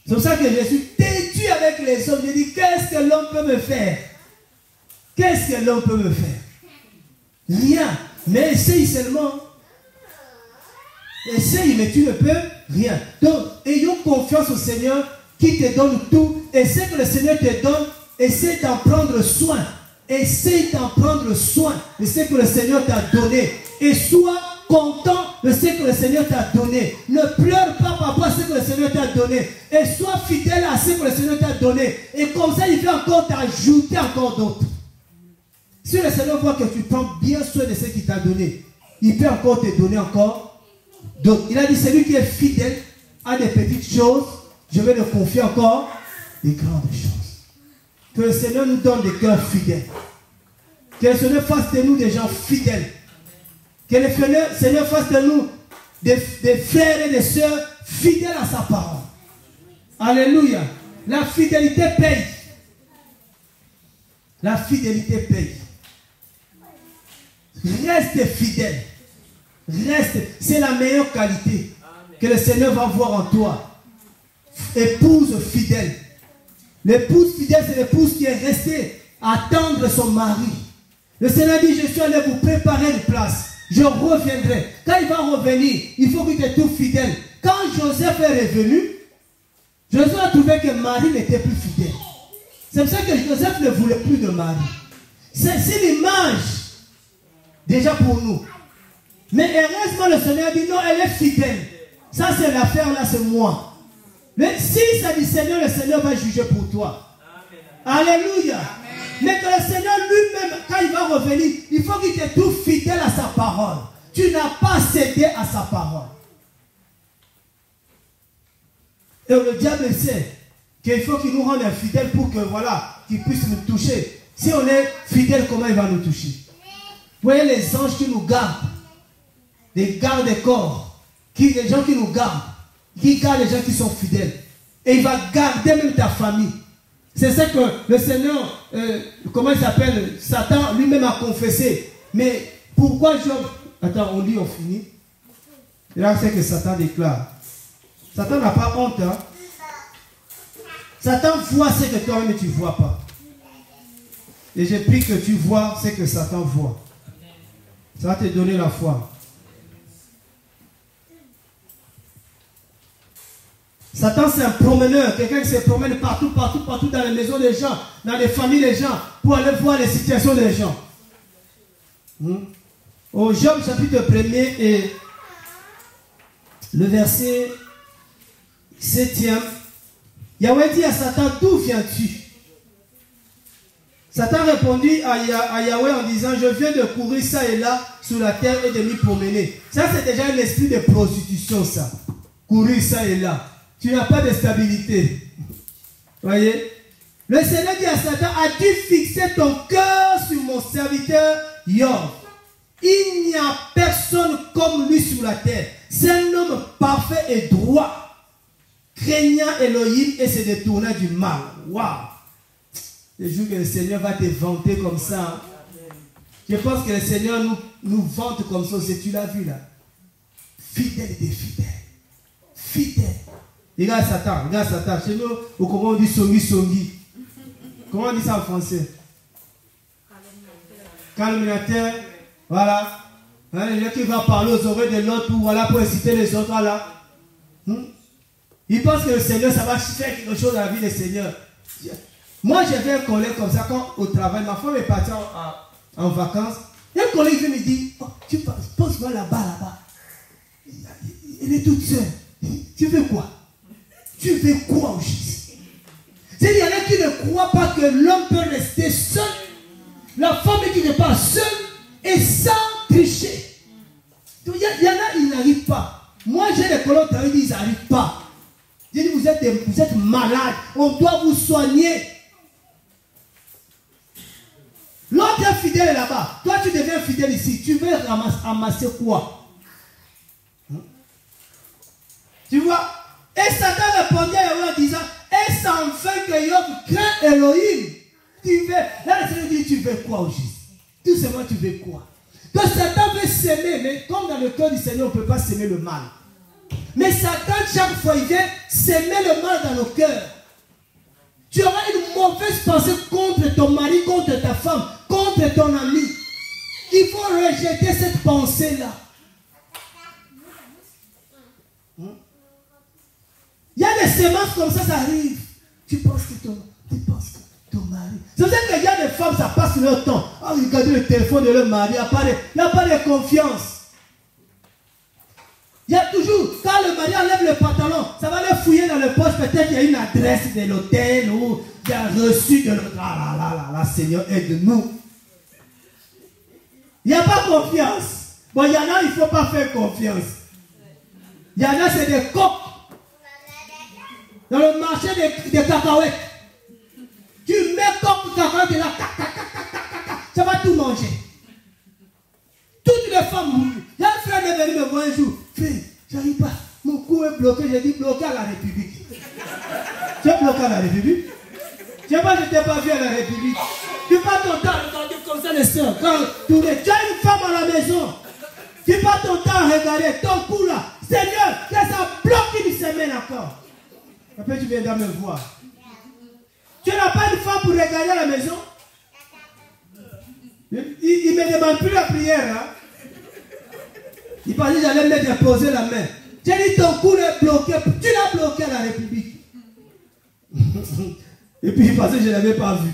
C'est pour ça que je suis têtu avec les hommes. Je dis, qu'est-ce que l'homme peut me faire? Qu'est-ce que l'homme peut me faire? Rien. Mais essaye seulement. Essaye, mais tu ne peux rien. Donc, ayons confiance au Seigneur qui te donne tout. Et ce que le Seigneur te donne, essaie d'en prendre soin. Essaie d'en prendre soin de ce que le Seigneur t'a donné. Et sois content de ce que le Seigneur t'a donné. Ne pleure pas par rapport à ce que le Seigneur t'a donné. Et sois fidèle à ce que le Seigneur t'a donné. Et comme ça, il va encore t'ajouter encore d'autres. Si le Seigneur voit que tu prends bien soin de ce qu'il t'a donné, il peut encore te donner encore d'autres. Il a dit, celui qui est fidèle à des petites choses, je vais le confier encore des grandes choses. Que le Seigneur nous donne des cœurs fidèles. Que le Seigneur fasse de nous des gens fidèles. Que le Seigneur fasse de nous des frères et des sœurs fidèles à sa parole. Alléluia. La fidélité paye. La fidélité paye. Reste fidèle. Reste. C'est la meilleure qualité que le Seigneur va voir en toi. Épouse fidèle. L'épouse fidèle, c'est l'épouse qui est restée à attendre son mari. Le Seigneur dit, je suis allé vous préparer une place. Je reviendrai. Quand il va revenir, il faut qu'il te trouve fidèle. Quand Joseph est revenu, Joseph a trouvé que Marie n'était plus fidèle. C'est pour ça que Joseph ne voulait plus de Marie. C'est l'image déjà pour nous. Mais heureusement, le Seigneur dit, non, elle est fidèle. Ça, c'est l'affaire, là, c'est moi. Mais si ça dit Seigneur, le Seigneur va juger pour toi. Amen. Alléluia. Amen. Mais que le Seigneur lui-même, quand il va revenir, il faut qu'il te trouve fidèle à sa parole. Tu n'as pas cédé à sa parole. Et le diable sait qu'il faut qu'il nous rende infidèles pour que, voilà, qu'il puisse nous toucher. Si on est fidèle, comment il va nous toucher? Vous voyez les anges qui nous gardent, les gardes des corps, les gens qui nous gardent, qui garde les gens qui sont fidèles. Et il va garder même ta famille. C'est ça que le Seigneur, comment il s'appelle, Satan lui-même a confessé. Mais pourquoi Job... Attends, on lit, on finit. Et là, c'est que Satan déclare. Satan n'a pas honte. Hein? Satan voit ce que toi-même tu ne vois pas. Et j'ai pris que tu vois ce que Satan voit. Ça va te donner la foi. Satan, c'est un promeneur, quelqu'un qui se promène partout dans les maisons des gens, dans les familles des gens, pour aller voir les situations des gens. Au Job chapitre 1er et le verset 7e, Yahweh dit à Satan, d'où viens-tu? Satan répondit à Yahweh en disant, je viens de courir ça et là sur la terre et de m'y promener. Ça, c'est déjà un esprit de prostitution, ça. Courir ça et là. Tu n'as pas de stabilité. Voyez? Le Seigneur dit à Satan, as-tu fixé ton cœur sur mon serviteur Job? Il n'y a personne comme lui sur la terre. C'est un homme parfait et droit, craignant Elohim et se détournant du mal. Waouh! Le jour que le Seigneur va te vanter comme ça, je pense que le Seigneur nous vante comme ça. Tu l'as vu là. Fidèle et fidèle. Fidèle. Regarde Satan. Chez nous, au Congo, on dit songi. Comment on dit ça en français? Calminateur. Voilà. Il y a qui va parler aux oreilles de l'autre pour inciter les autres là. Il pense que le Seigneur, ça va faire quelque chose dans la vie du Seigneur. Moi, j'avais un collègue comme ça, quand au travail, ma femme est partie en vacances. Et un collègue vient me dire, oh, tu poses-moi là-bas. Elle est toute seule. Tu veux quoi? Tu veux quoi au juste? Il y en a qui ne croient pas que l'homme peut rester seul, la femme qui n'est pas seule et sans tricher. Il y en a, ils n'arrivent pas. Moi, j'ai des collègues qui disent, ils n'arrivent pas. Je dis, vous êtes malade, on doit vous soigner. L'autre est fidèle là-bas. Toi, tu deviens fidèle ici. Tu veux ramasser quoi? Tu vois? Et Satan répondait à Yahweh en disant, est-ce enfin que Job craint Elohim? Tu veux, là le Seigneur dit, tu veux quoi au juste? Tout simplement, tu veux quoi? Donc Satan veut s'aimer, mais comme dans le cœur du Seigneur, on ne peut pas s'aimer le mal. Mais Satan, chaque fois, il vient s'aimer le mal dans nos cœurs. Tu auras une mauvaise pensée contre ton mari, contre ta femme, contre ton ami. Il faut rejeter cette pensée-là. Il y a des semences comme ça arrive. Tu penses que ton mari. C'est ça qu'il y a des femmes, ça passe leur temps. Ah, regardez le téléphone de leur mari, il n'y a pas de confiance. Il y a toujours, quand le mari enlève le pantalon, ça va le fouiller dans le poche. Peut-être qu'il y a une adresse de l'hôtel ou il y a un reçu de l'hôtel. Ah là, Seigneur, aide-nous. Il n'y a pas confiance. Bon, il y en a, il ne faut pas faire confiance. Il y en a, c'est des coques. Dans le marché des cacahuètes. Tu mets comme ta femme, là, ça va tout manger. Toutes les femmes, il y a un frère est venu me voir un jour. Frère, j'arrive pas. Mon cou est bloqué. J'ai dit bloqué à la République. Tu es bloqué à la République? Je ne t'ai pas vu à la République. Tu passes ton temps à regarder comme ça les soeurs. Tu as une femme à la maison. Tu passes ton temps à regarder ton cou là. Seigneur, que ça bloque une semaine encore. Après tu viendras me voir. Tu n'as pas une femme pour regarder à la maison? Il ne me demande plus la prière. Hein? Il pensait que j'allais me déposer la main. J'ai dit ton cou est bloqué. Tu l'as bloqué à la République. Et puis il pensait que je ne l'avais pas vu.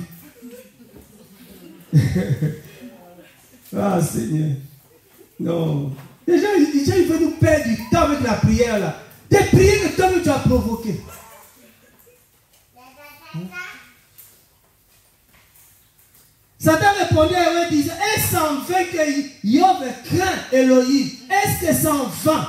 Ah Seigneur. Non. Les gens ils veulent nous perdre du temps avec la prière là. Des prières que toi tu as provoquées. Satan répondait à eux et disait, est-ce en vain que Job craint Elohim? Est-ce que c'est en vain?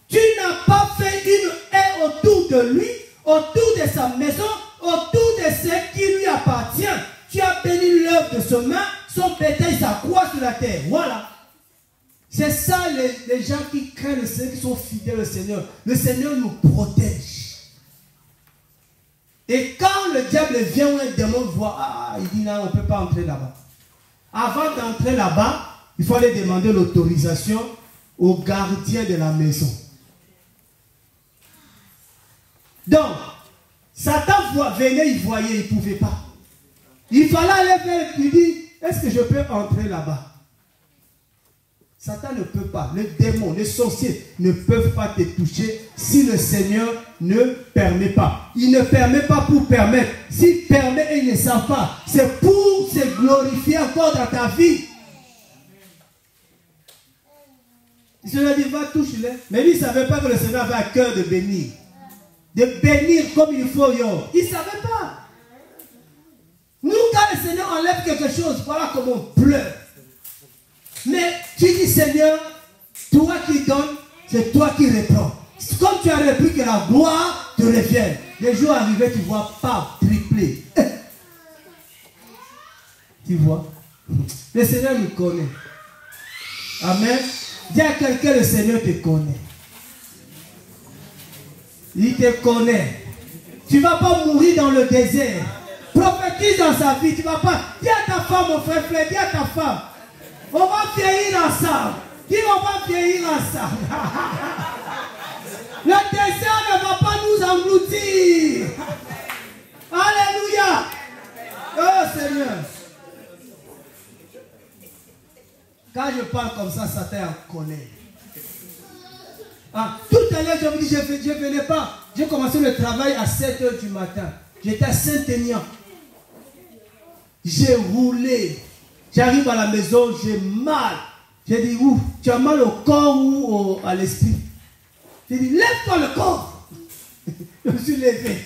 Tu n'as pas fait une haie autour de lui, autour de sa maison, autour de ce qui lui appartient. Tu as béni l'œuvre de ses mains, son bétail s'accroît sur la terre. Voilà. C'est ça les gens qui craignent le Seigneur, qui sont fidèles au Seigneur. Le Seigneur nous protège. Et quand le diable vient ou un démon voit, il dit non, on ne peut pas entrer là-bas. Avant d'entrer là-bas, il faut aller demander l'autorisation au gardien de la maison. Donc, Satan venait, il voyait, il ne pouvait pas. Il fallait aller vers lui dire, est-ce que je peux entrer là-bas? Satan ne peut pas, les démons, les sorciers ne peuvent pas te toucher si le Seigneur ne permet pas. Il ne permet pas pour permettre. S'il permet et il ne sait pas, c'est pour se glorifier encore dans ta vie. Il se dit, va toucher-les. Mais lui, il ne savait pas que le Seigneur avait à cœur de bénir. De bénir comme il faut. Yo. Il ne savait pas. Nous, quand le Seigneur enlève quelque chose, voilà comment on pleure. Mais tu dis, Seigneur, toi qui donnes, c'est toi qui reprends. Comme tu as repris, que la gloire te revienne. Les jours arrivés, tu ne vois pas tripler. Tu vois? Le Seigneur nous connaît. Amen. Dis à quelqu'un, le Seigneur te connaît. Il te connaît. Tu ne vas pas mourir dans le désert. Prophétise dans sa vie. Tu ne vas pas. Dis à ta femme, mon frère, dis à ta femme. On va vieillir ensemble. Dis, on va vieillir ensemble. Le désert ne va pas nous engloutir. Alléluia. Oh Seigneur. Quand je parle comme ça, Satan est en colère. Tout à l'heure, je vous dis, je ne venais pas. J'ai commencé le travail à 7 h du matin. J'étais à Saint-Aignan. J'ai roulé. J'arrive à la maison, j'ai mal. J'ai dit, ouf, tu as mal au corps ou à l'esprit? J'ai dit, lève-toi le corps. Je me suis levé.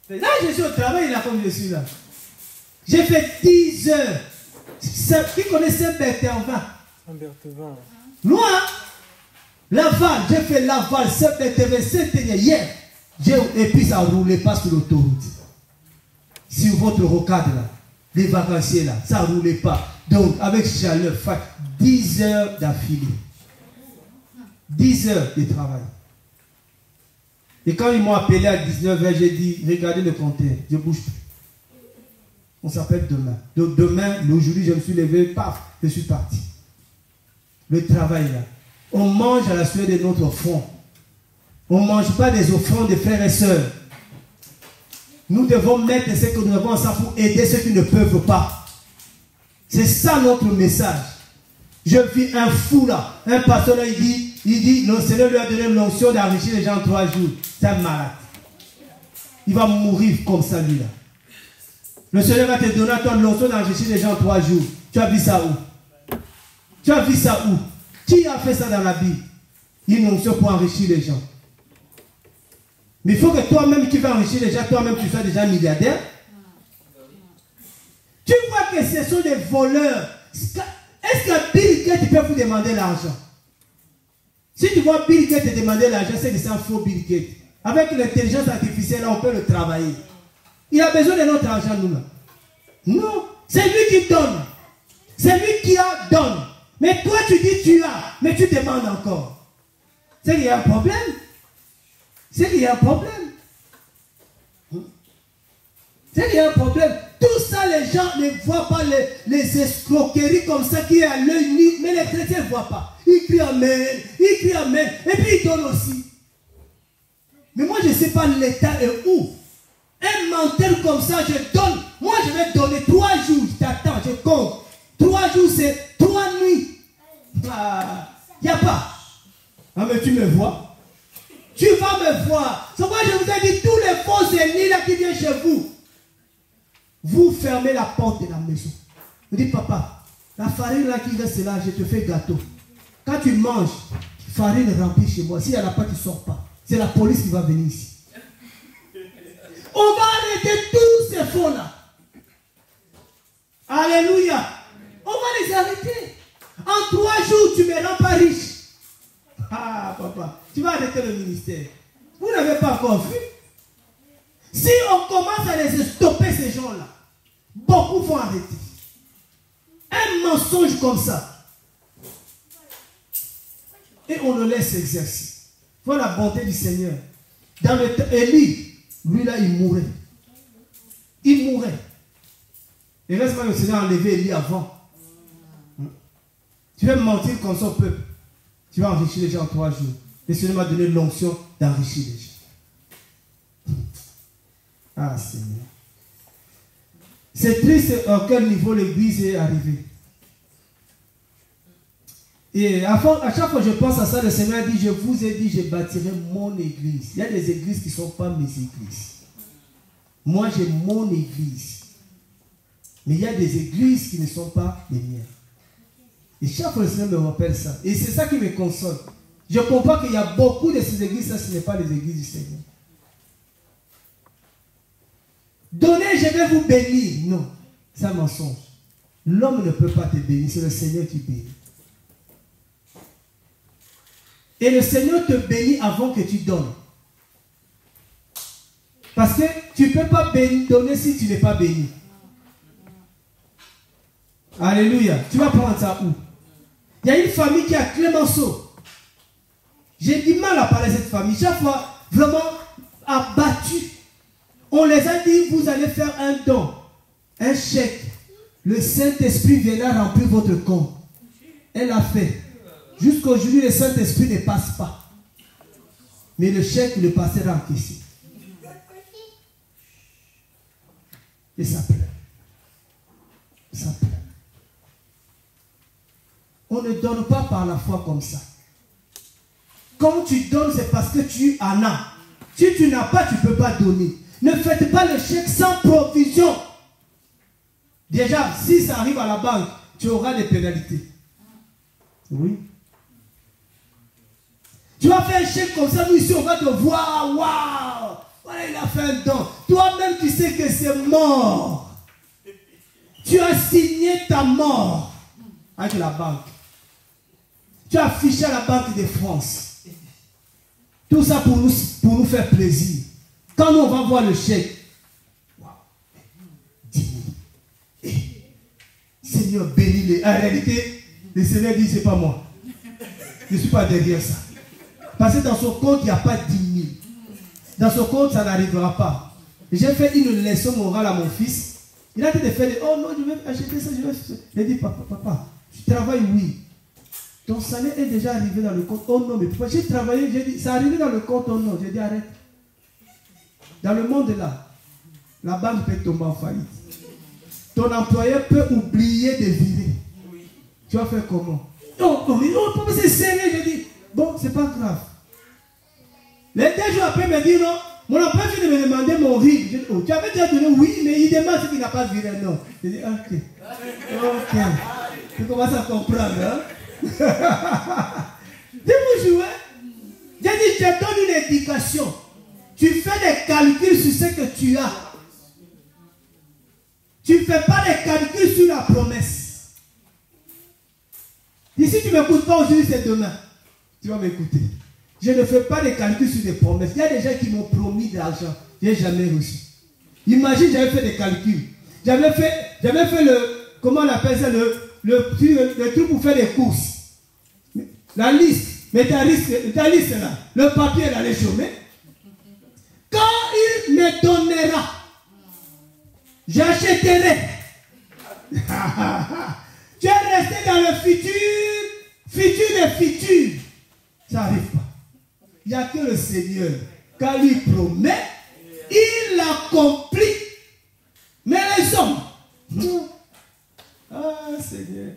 Là, je suis au travail, là, comme je suis là. J'ai fait 10 heures. Qui connaît Saint-Berthevin? Saint-Berthevin. Loin. Laval, j'ai fait Laval, Saint-Berthevin, Saint-Aignan. Hier, et puis ça ne roulait pas sur l'autoroute. Sur votre rocade là. Les vacanciers là, ça ne roulait pas. Donc, avec chaleur, 10 heures d'affilée. 10 heures de travail. Et quand ils m'ont appelé à 19 h, j'ai dit, regardez le compteur, je ne bouge plus. On s'appelle demain. Donc demain, aujourd'hui, je me suis levé, paf, je suis parti. Le travail là. On mange à la sueur de notre front. On ne mange pas des offrandes des frères et sœurs. Nous devons mettre ce que nous avons ensemble pour aider ceux qui ne peuvent pas. C'est ça notre message. Je vis un fou là. Un pasteur là, il dit, le Seigneur lui a donné l'onction d'enrichir les gens en 3 jours. C'est un malade. Il va mourir comme ça lui là. Le Seigneur va te donner à toi l'onction d'enrichir les gens en 3 jours. Tu as vu ça où? Tu as vu ça où? Qui a fait ça dans la Bible? Une onction pour enrichir les gens. Mais il faut que toi-même qui vas enrichir les gens, toi-même tu sois déjà milliardaire. Tu vois que ce sont des voleurs. Est-ce que Bill Gates peut vous demander l'argent? Si tu vois Bill Gates te demander l'argent, c'est que c'est un faux Bill Gates. Avec l'intelligence artificielle, là, on peut le travailler. Il a besoin de notre argent, nous là. Non, c'est lui qui donne. C'est lui qui donne. Mais toi, tu dis tu as, mais tu demandes encore. C'est qu'il y a un problème. C'est qu'il y a un problème. C'est qu'il y a un problème. Tout ça, les gens ne voient pas les escroqueries comme ça qui est à l'œil nu. Mais les chrétiens ne voient pas. Ils crient Amen. Ils crient Amen. Et puis ils donnent aussi. Mais moi, je ne sais pas l'état est où. Un menteur comme ça, je donne. Moi, je vais donner 3 jours. Je t'attends, je compte. 3 jours, c'est 3 nuits. Il n'y a pas. Ah, mais tu me vois. Tu vas me voir. C'est pourquoi je vous ai dit, tous les faux ennemis là qui viennent chez vous, vous fermez la porte de la maison. Vous dites, papa, la farine là qui reste là, je te fais gâteau. Quand tu manges, farine remplie chez moi. S'il n'y en a pas, tu ne sors pas. C'est la police qui va venir ici. On va arrêter tous ces faux là. Alléluia. On va les arrêter. En 3 jours, tu ne me rends pas riche. Ah, papa, tu vas arrêter le ministère. Vous n'avez pas encore vu. Si on commence à les stopper, ces gens-là, beaucoup vont arrêter. Un mensonge comme ça. Et on le laisse exercer. Voilà la bonté du Seigneur. Dans le temps, Élie, lui là, il mourait. Il mourait. Et reste-moi, le Seigneur a enlevé Élie avant. Tu vas mentir comme son peuple. Tu vas enrichir les gens en 3 jours. Le Seigneur m'a donné l'onction d'enrichir les gens. Ah, Seigneur. C'est triste à quel niveau l'église est arrivée. Et à chaque fois que je pense à ça, le Seigneur dit, je vous ai dit, je bâtirai mon église. Il y a des églises qui ne sont pas mes églises. Moi, j'ai mon église. Mais il y a des églises qui ne sont pas les miennes. Et chaque fois, le Seigneur me rappelle ça. Et c'est ça qui me console. Je comprends qu'il y a beaucoup de ces églises, ça, ce n'est pas les églises du Seigneur. Donnez, je vais vous bénir. Non, c'est un mensonge. L'homme ne peut pas te bénir, c'est le Seigneur qui bénit. Et le Seigneur te bénit avant que tu donnes. Parce que tu ne peux pas donner si tu n'es pas béni. Alléluia. Tu vas prendre ça où? Il y a une famille qui est à Clémenceau. J'ai du mal à parler de cette famille. Chaque fois, vraiment abattu. On les a dit, vous allez faire un don, un chèque. Le Saint-Esprit viendra remplir votre compte. Elle a fait. Jusqu'aujourd'hui, le Saint-Esprit ne passe pas. Mais le chèque le passera en question. Et ça pleure. Ça pleure. On ne donne pas par la foi comme ça. Quand tu donnes, c'est parce que tu en as. Si tu n'as pas, tu ne peux pas donner. Ne faites pas le chèque sans provision. Déjà, si ça arrive à la banque, tu auras des pénalités. Oui. Tu vas faire un chèque comme ça, nous ici, on va te voir. Waouh! Voilà, il a fait un don. Toi-même, tu sais que c'est mort. Tu as signé ta mort avec la banque. Tu as affiché à la Banque de France. Tout ça pour nous faire plaisir. Quand nous, on va voir le chèque, wow, 10 000. Seigneur, bénis-les. En réalité, le Seigneur dit, c'est pas moi. Je ne suis pas derrière ça. Parce que dans son compte, il n'y a pas 10 000. Dans son compte, ça n'arrivera pas. J'ai fait une leçon morale à mon fils. Il a dit de faire, oh non, je vais acheter ça, je vais faire ça. Il a dit, papa, tu travailles, oui. Ton salaire est déjà arrivé dans le compte. Oh non, mais pourquoi j'ai travaillé, j'ai dit, c'est arrivé dans le compte, oh non. J'ai dit, arrête. Dans le monde là, la banque peut tomber en faillite. Ton employeur peut oublier de virer. Tu vas faire comment? Non, papa, c'est sérieux. J'ai dit, bon, c'est pas grave. Les 2 jours après, il me dit, non, mon employeur vient de me demander mon RIB. J'ai dit, oh, tu avais déjà donné, oui, mais il demande ce qu'il n'a pas viré, non. J'ai dit, ok. Ok. Tu commences à comprendre, hein? Dis-moi, jouer. J'ai dit, je te donne une éducation. Tu fais des calculs sur ce que tu as. Tu ne fais pas des calculs sur la promesse. Et si tu ne m'écoutes pas aujourd'hui, c'est demain. Tu vas m'écouter. Je ne fais pas des calculs sur des promesses. Il y a des gens qui m'ont promis de l'argent. Je n'ai jamais reçu. Imagine, j'avais fait des calculs. J'avais fait le, comment on appelle ça, le truc pour faire des courses. La liste. Mais ta liste là, le papier là, les chômés. Quand il me donnera, j'achèterai. Tu es resté dans le futur des futurs. Ça n'arrive pas. Il n'y a que le Seigneur. Quand il promet, il accomplit. Mais les hommes, ah Seigneur,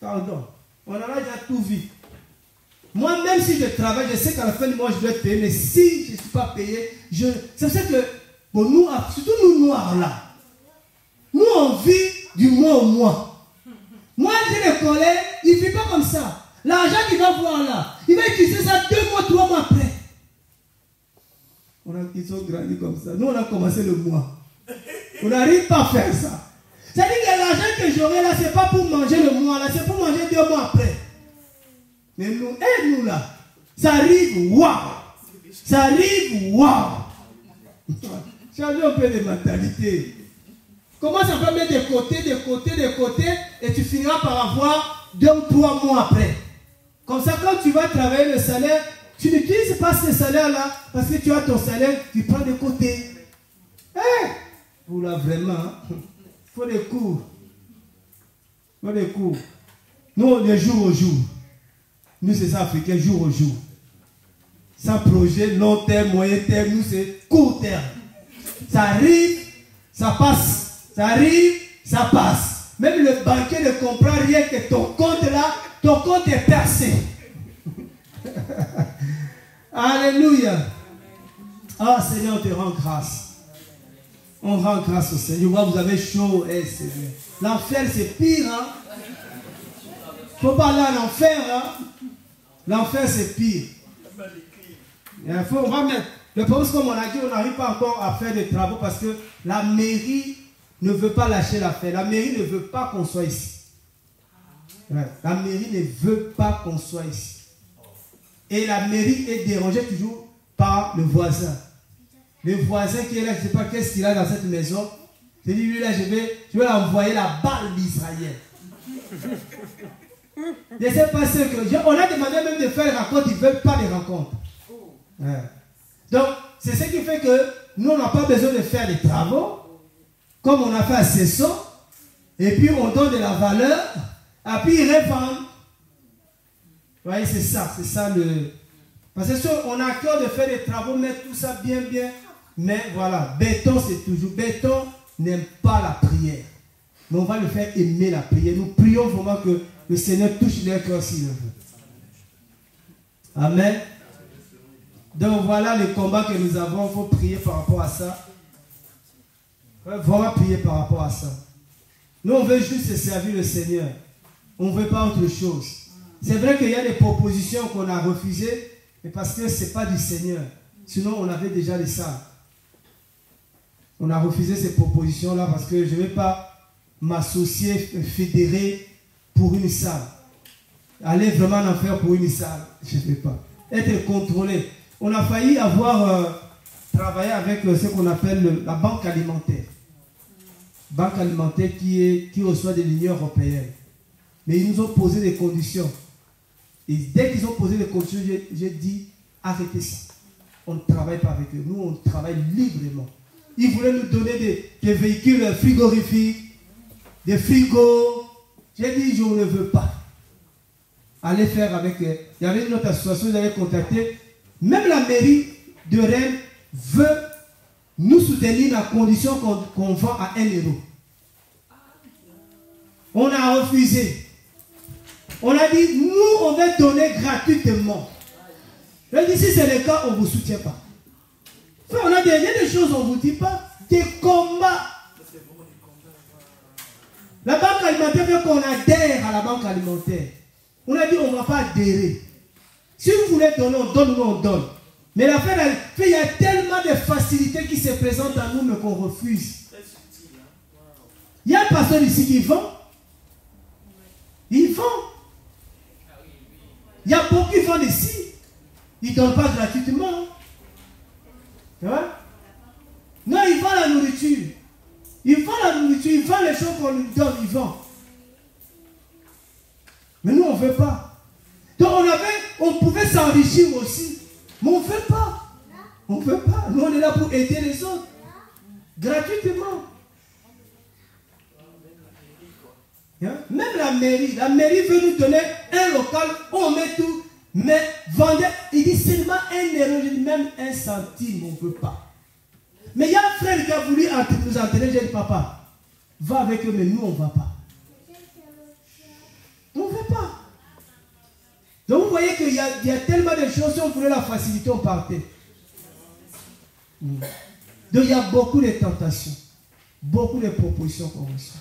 pardon, on en a déjà tout vu. Moi, même si je travaille, je sais qu'à la fin du mois, je dois être payé. Mais si je ne suis pas payé, c'est pour ça que, bon, nous, surtout nous noirs là, nous on vit du mois au mois. Moi, j'ai des collègues, ils ne vivent pas comme ça. L'argent qu'il va voir là, il va utiliser ça 2 mois, 3 mois après. Ils ont grandi comme ça. Nous, on a commencé le mois. On n'arrive pas à faire ça. C'est-à-dire que l'argent que j'aurai là, ce n'est pas pour manger le mois là, c'est pour manger 2 mois après. Mais nous là, ça arrive, waouh! Ça arrive, waouh! Changez un peu de mentalité. Commence à faire mettre de côté, et tu finiras par avoir 2 ou 3 mois après. Comme ça, quand tu vas travailler le salaire, tu n'utilises pas ce salaire-là, parce que tu as ton salaire, tu prends de côté. Pour là, vraiment, il faut des cours. Il faut des cours. Nous, de jour au jour. Nous, c'est ça, Africains, jour au jour. Sans projet, long terme, moyen terme, nous, c'est court terme. Ça arrive, ça passe. Ça arrive, ça passe. Même le banquier ne comprend rien que ton compte là, ton compte est percé. Alléluia. Ah Seigneur, on te rend grâce. On rend grâce au Seigneur. Je vois, vous avez chaud. Seigneur. L'enfer, c'est pire. Hein? Il ne faut pas aller en enfer. Hein? L'enfer, c'est pire. On va mettre. Le problème, comme on a dit, on n'arrive pas encore à faire des travaux parce que la mairie ne veut pas lâcher l'affaire. La mairie ne veut pas qu'on soit ici. Ouais. La mairie ne veut pas qu'on soit ici. Et la mairie est dérangée toujours par le voisin. Le voisin qui est là, je ne sais pas qu'est-ce qu'il a dans cette maison. Je dis, lui là, je vais l'envoyer la balle d'Israël. Je ne sais pas ce que... On a demandé même de faire les rencontres, ils ne veulent pas les rencontres. Ouais. Donc, c'est ce qui fait que nous, on n'a pas besoin de faire des travaux, comme on a fait à Cesson, et puis on donne de la valeur, et puis ils revendent. Vous voyez, c'est ça le... Parce que on a cœur de faire des travaux, mettre tout ça bien, mais voilà, béton c'est toujours... Béton n'aime pas la prière. Mais on va le faire aimer la prière. Nous prions vraiment que le Seigneur touche leur cœur s'il le veut. Amen. Donc voilà le combat que nous avons. Il faut prier par rapport à ça. Vraiment prier par rapport à ça. Nous, on veut juste se servir le Seigneur. On ne veut pas autre chose. C'est vrai qu'il y a des propositions qu'on a refusées, mais parce que ce n'est pas du Seigneur. Sinon, on avait déjà les salles. On a refusé ces propositions-là parce que je ne vais pas m'associer, fédérer pour une salle. Aller vraiment en faire pour une salle, je ne vais pas. Être contrôlé. On a failli avoir travaillé avec ce qu'on appelle la banque alimentaire. Banque alimentaire qui reçoit de l'Union européenne. Mais ils nous ont posé des conditions. Et dès qu'ils ont posé des conditions, j'ai dit, arrêtez ça. On ne travaille pas avec eux. Nous, on travaille librement. Ils voulaient nous donner des véhicules frigorifiques, des frigos. J'ai dit, je ne veux pas. Allez faire avec... Il y avait une autre association, ils avaient contacté. Même la mairie de Rennes veut nous soutenir à condition qu'on vend à 1 euro. On a refusé. On a dit, nous, on va donner gratuitement. On a dit, si c'est le cas, on ne vous soutient pas. Enfin, il y a des choses qu'on ne vous dit pas. Des combats. La banque alimentaire veut qu'on adhère à la banque alimentaire. On a dit, on ne va pas adhérer. Si vous voulez donner, on donne, nous on donne. Mais l'affaire, il y a tellement de facilités qui se présentent à nous, mais qu'on refuse. Il y a un pasteur ici qui vend. Il vend. Il y a beaucoup qui vendent ici. Ils ne donnent pas gratuitement. Tu vois? choses qu'on nous donne, ils vendent. Mais nous, on ne veut pas. Donc on pouvait s'enrichir aussi. Mais on ne veut pas. On ne veut pas. Nous, on est là pour aider les autres. Gratuitement. Hein? Même la mairie veut nous donner un local où on met tout. Mais vendez, il dit seulement 1 euro, même 1 centime, on ne veut pas. Mais il y a un frère qui a voulu nous entraîner, j'ai dit papa, va avec eux, mais nous on ne va pas. On ne veut pas. Donc vous voyez qu'il y a tellement de choses, si on voulait la facilité, on partait. Donc il y a beaucoup de tentations, beaucoup de propositions qu'on reçoit.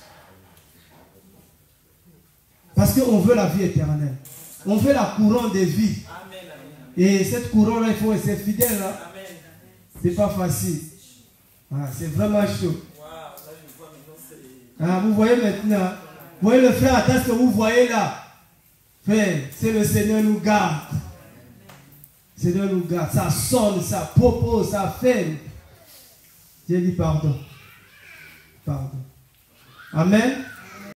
Parce qu'on veut la vie éternelle. On veut la couronne de vie. Amen. Et cette couronne-là, il faut être fidèle. Hein? C'est pas facile. Ah, c'est vraiment chaud. Ah, vous voyez maintenant. Vous voyez le frère, attends ce que vous voyez là. Frère, c'est le Seigneur nous garde. Le Seigneur nous garde. Ça sonne, ça propose, ça fait. J'ai dit pardon. Pardon. Amen.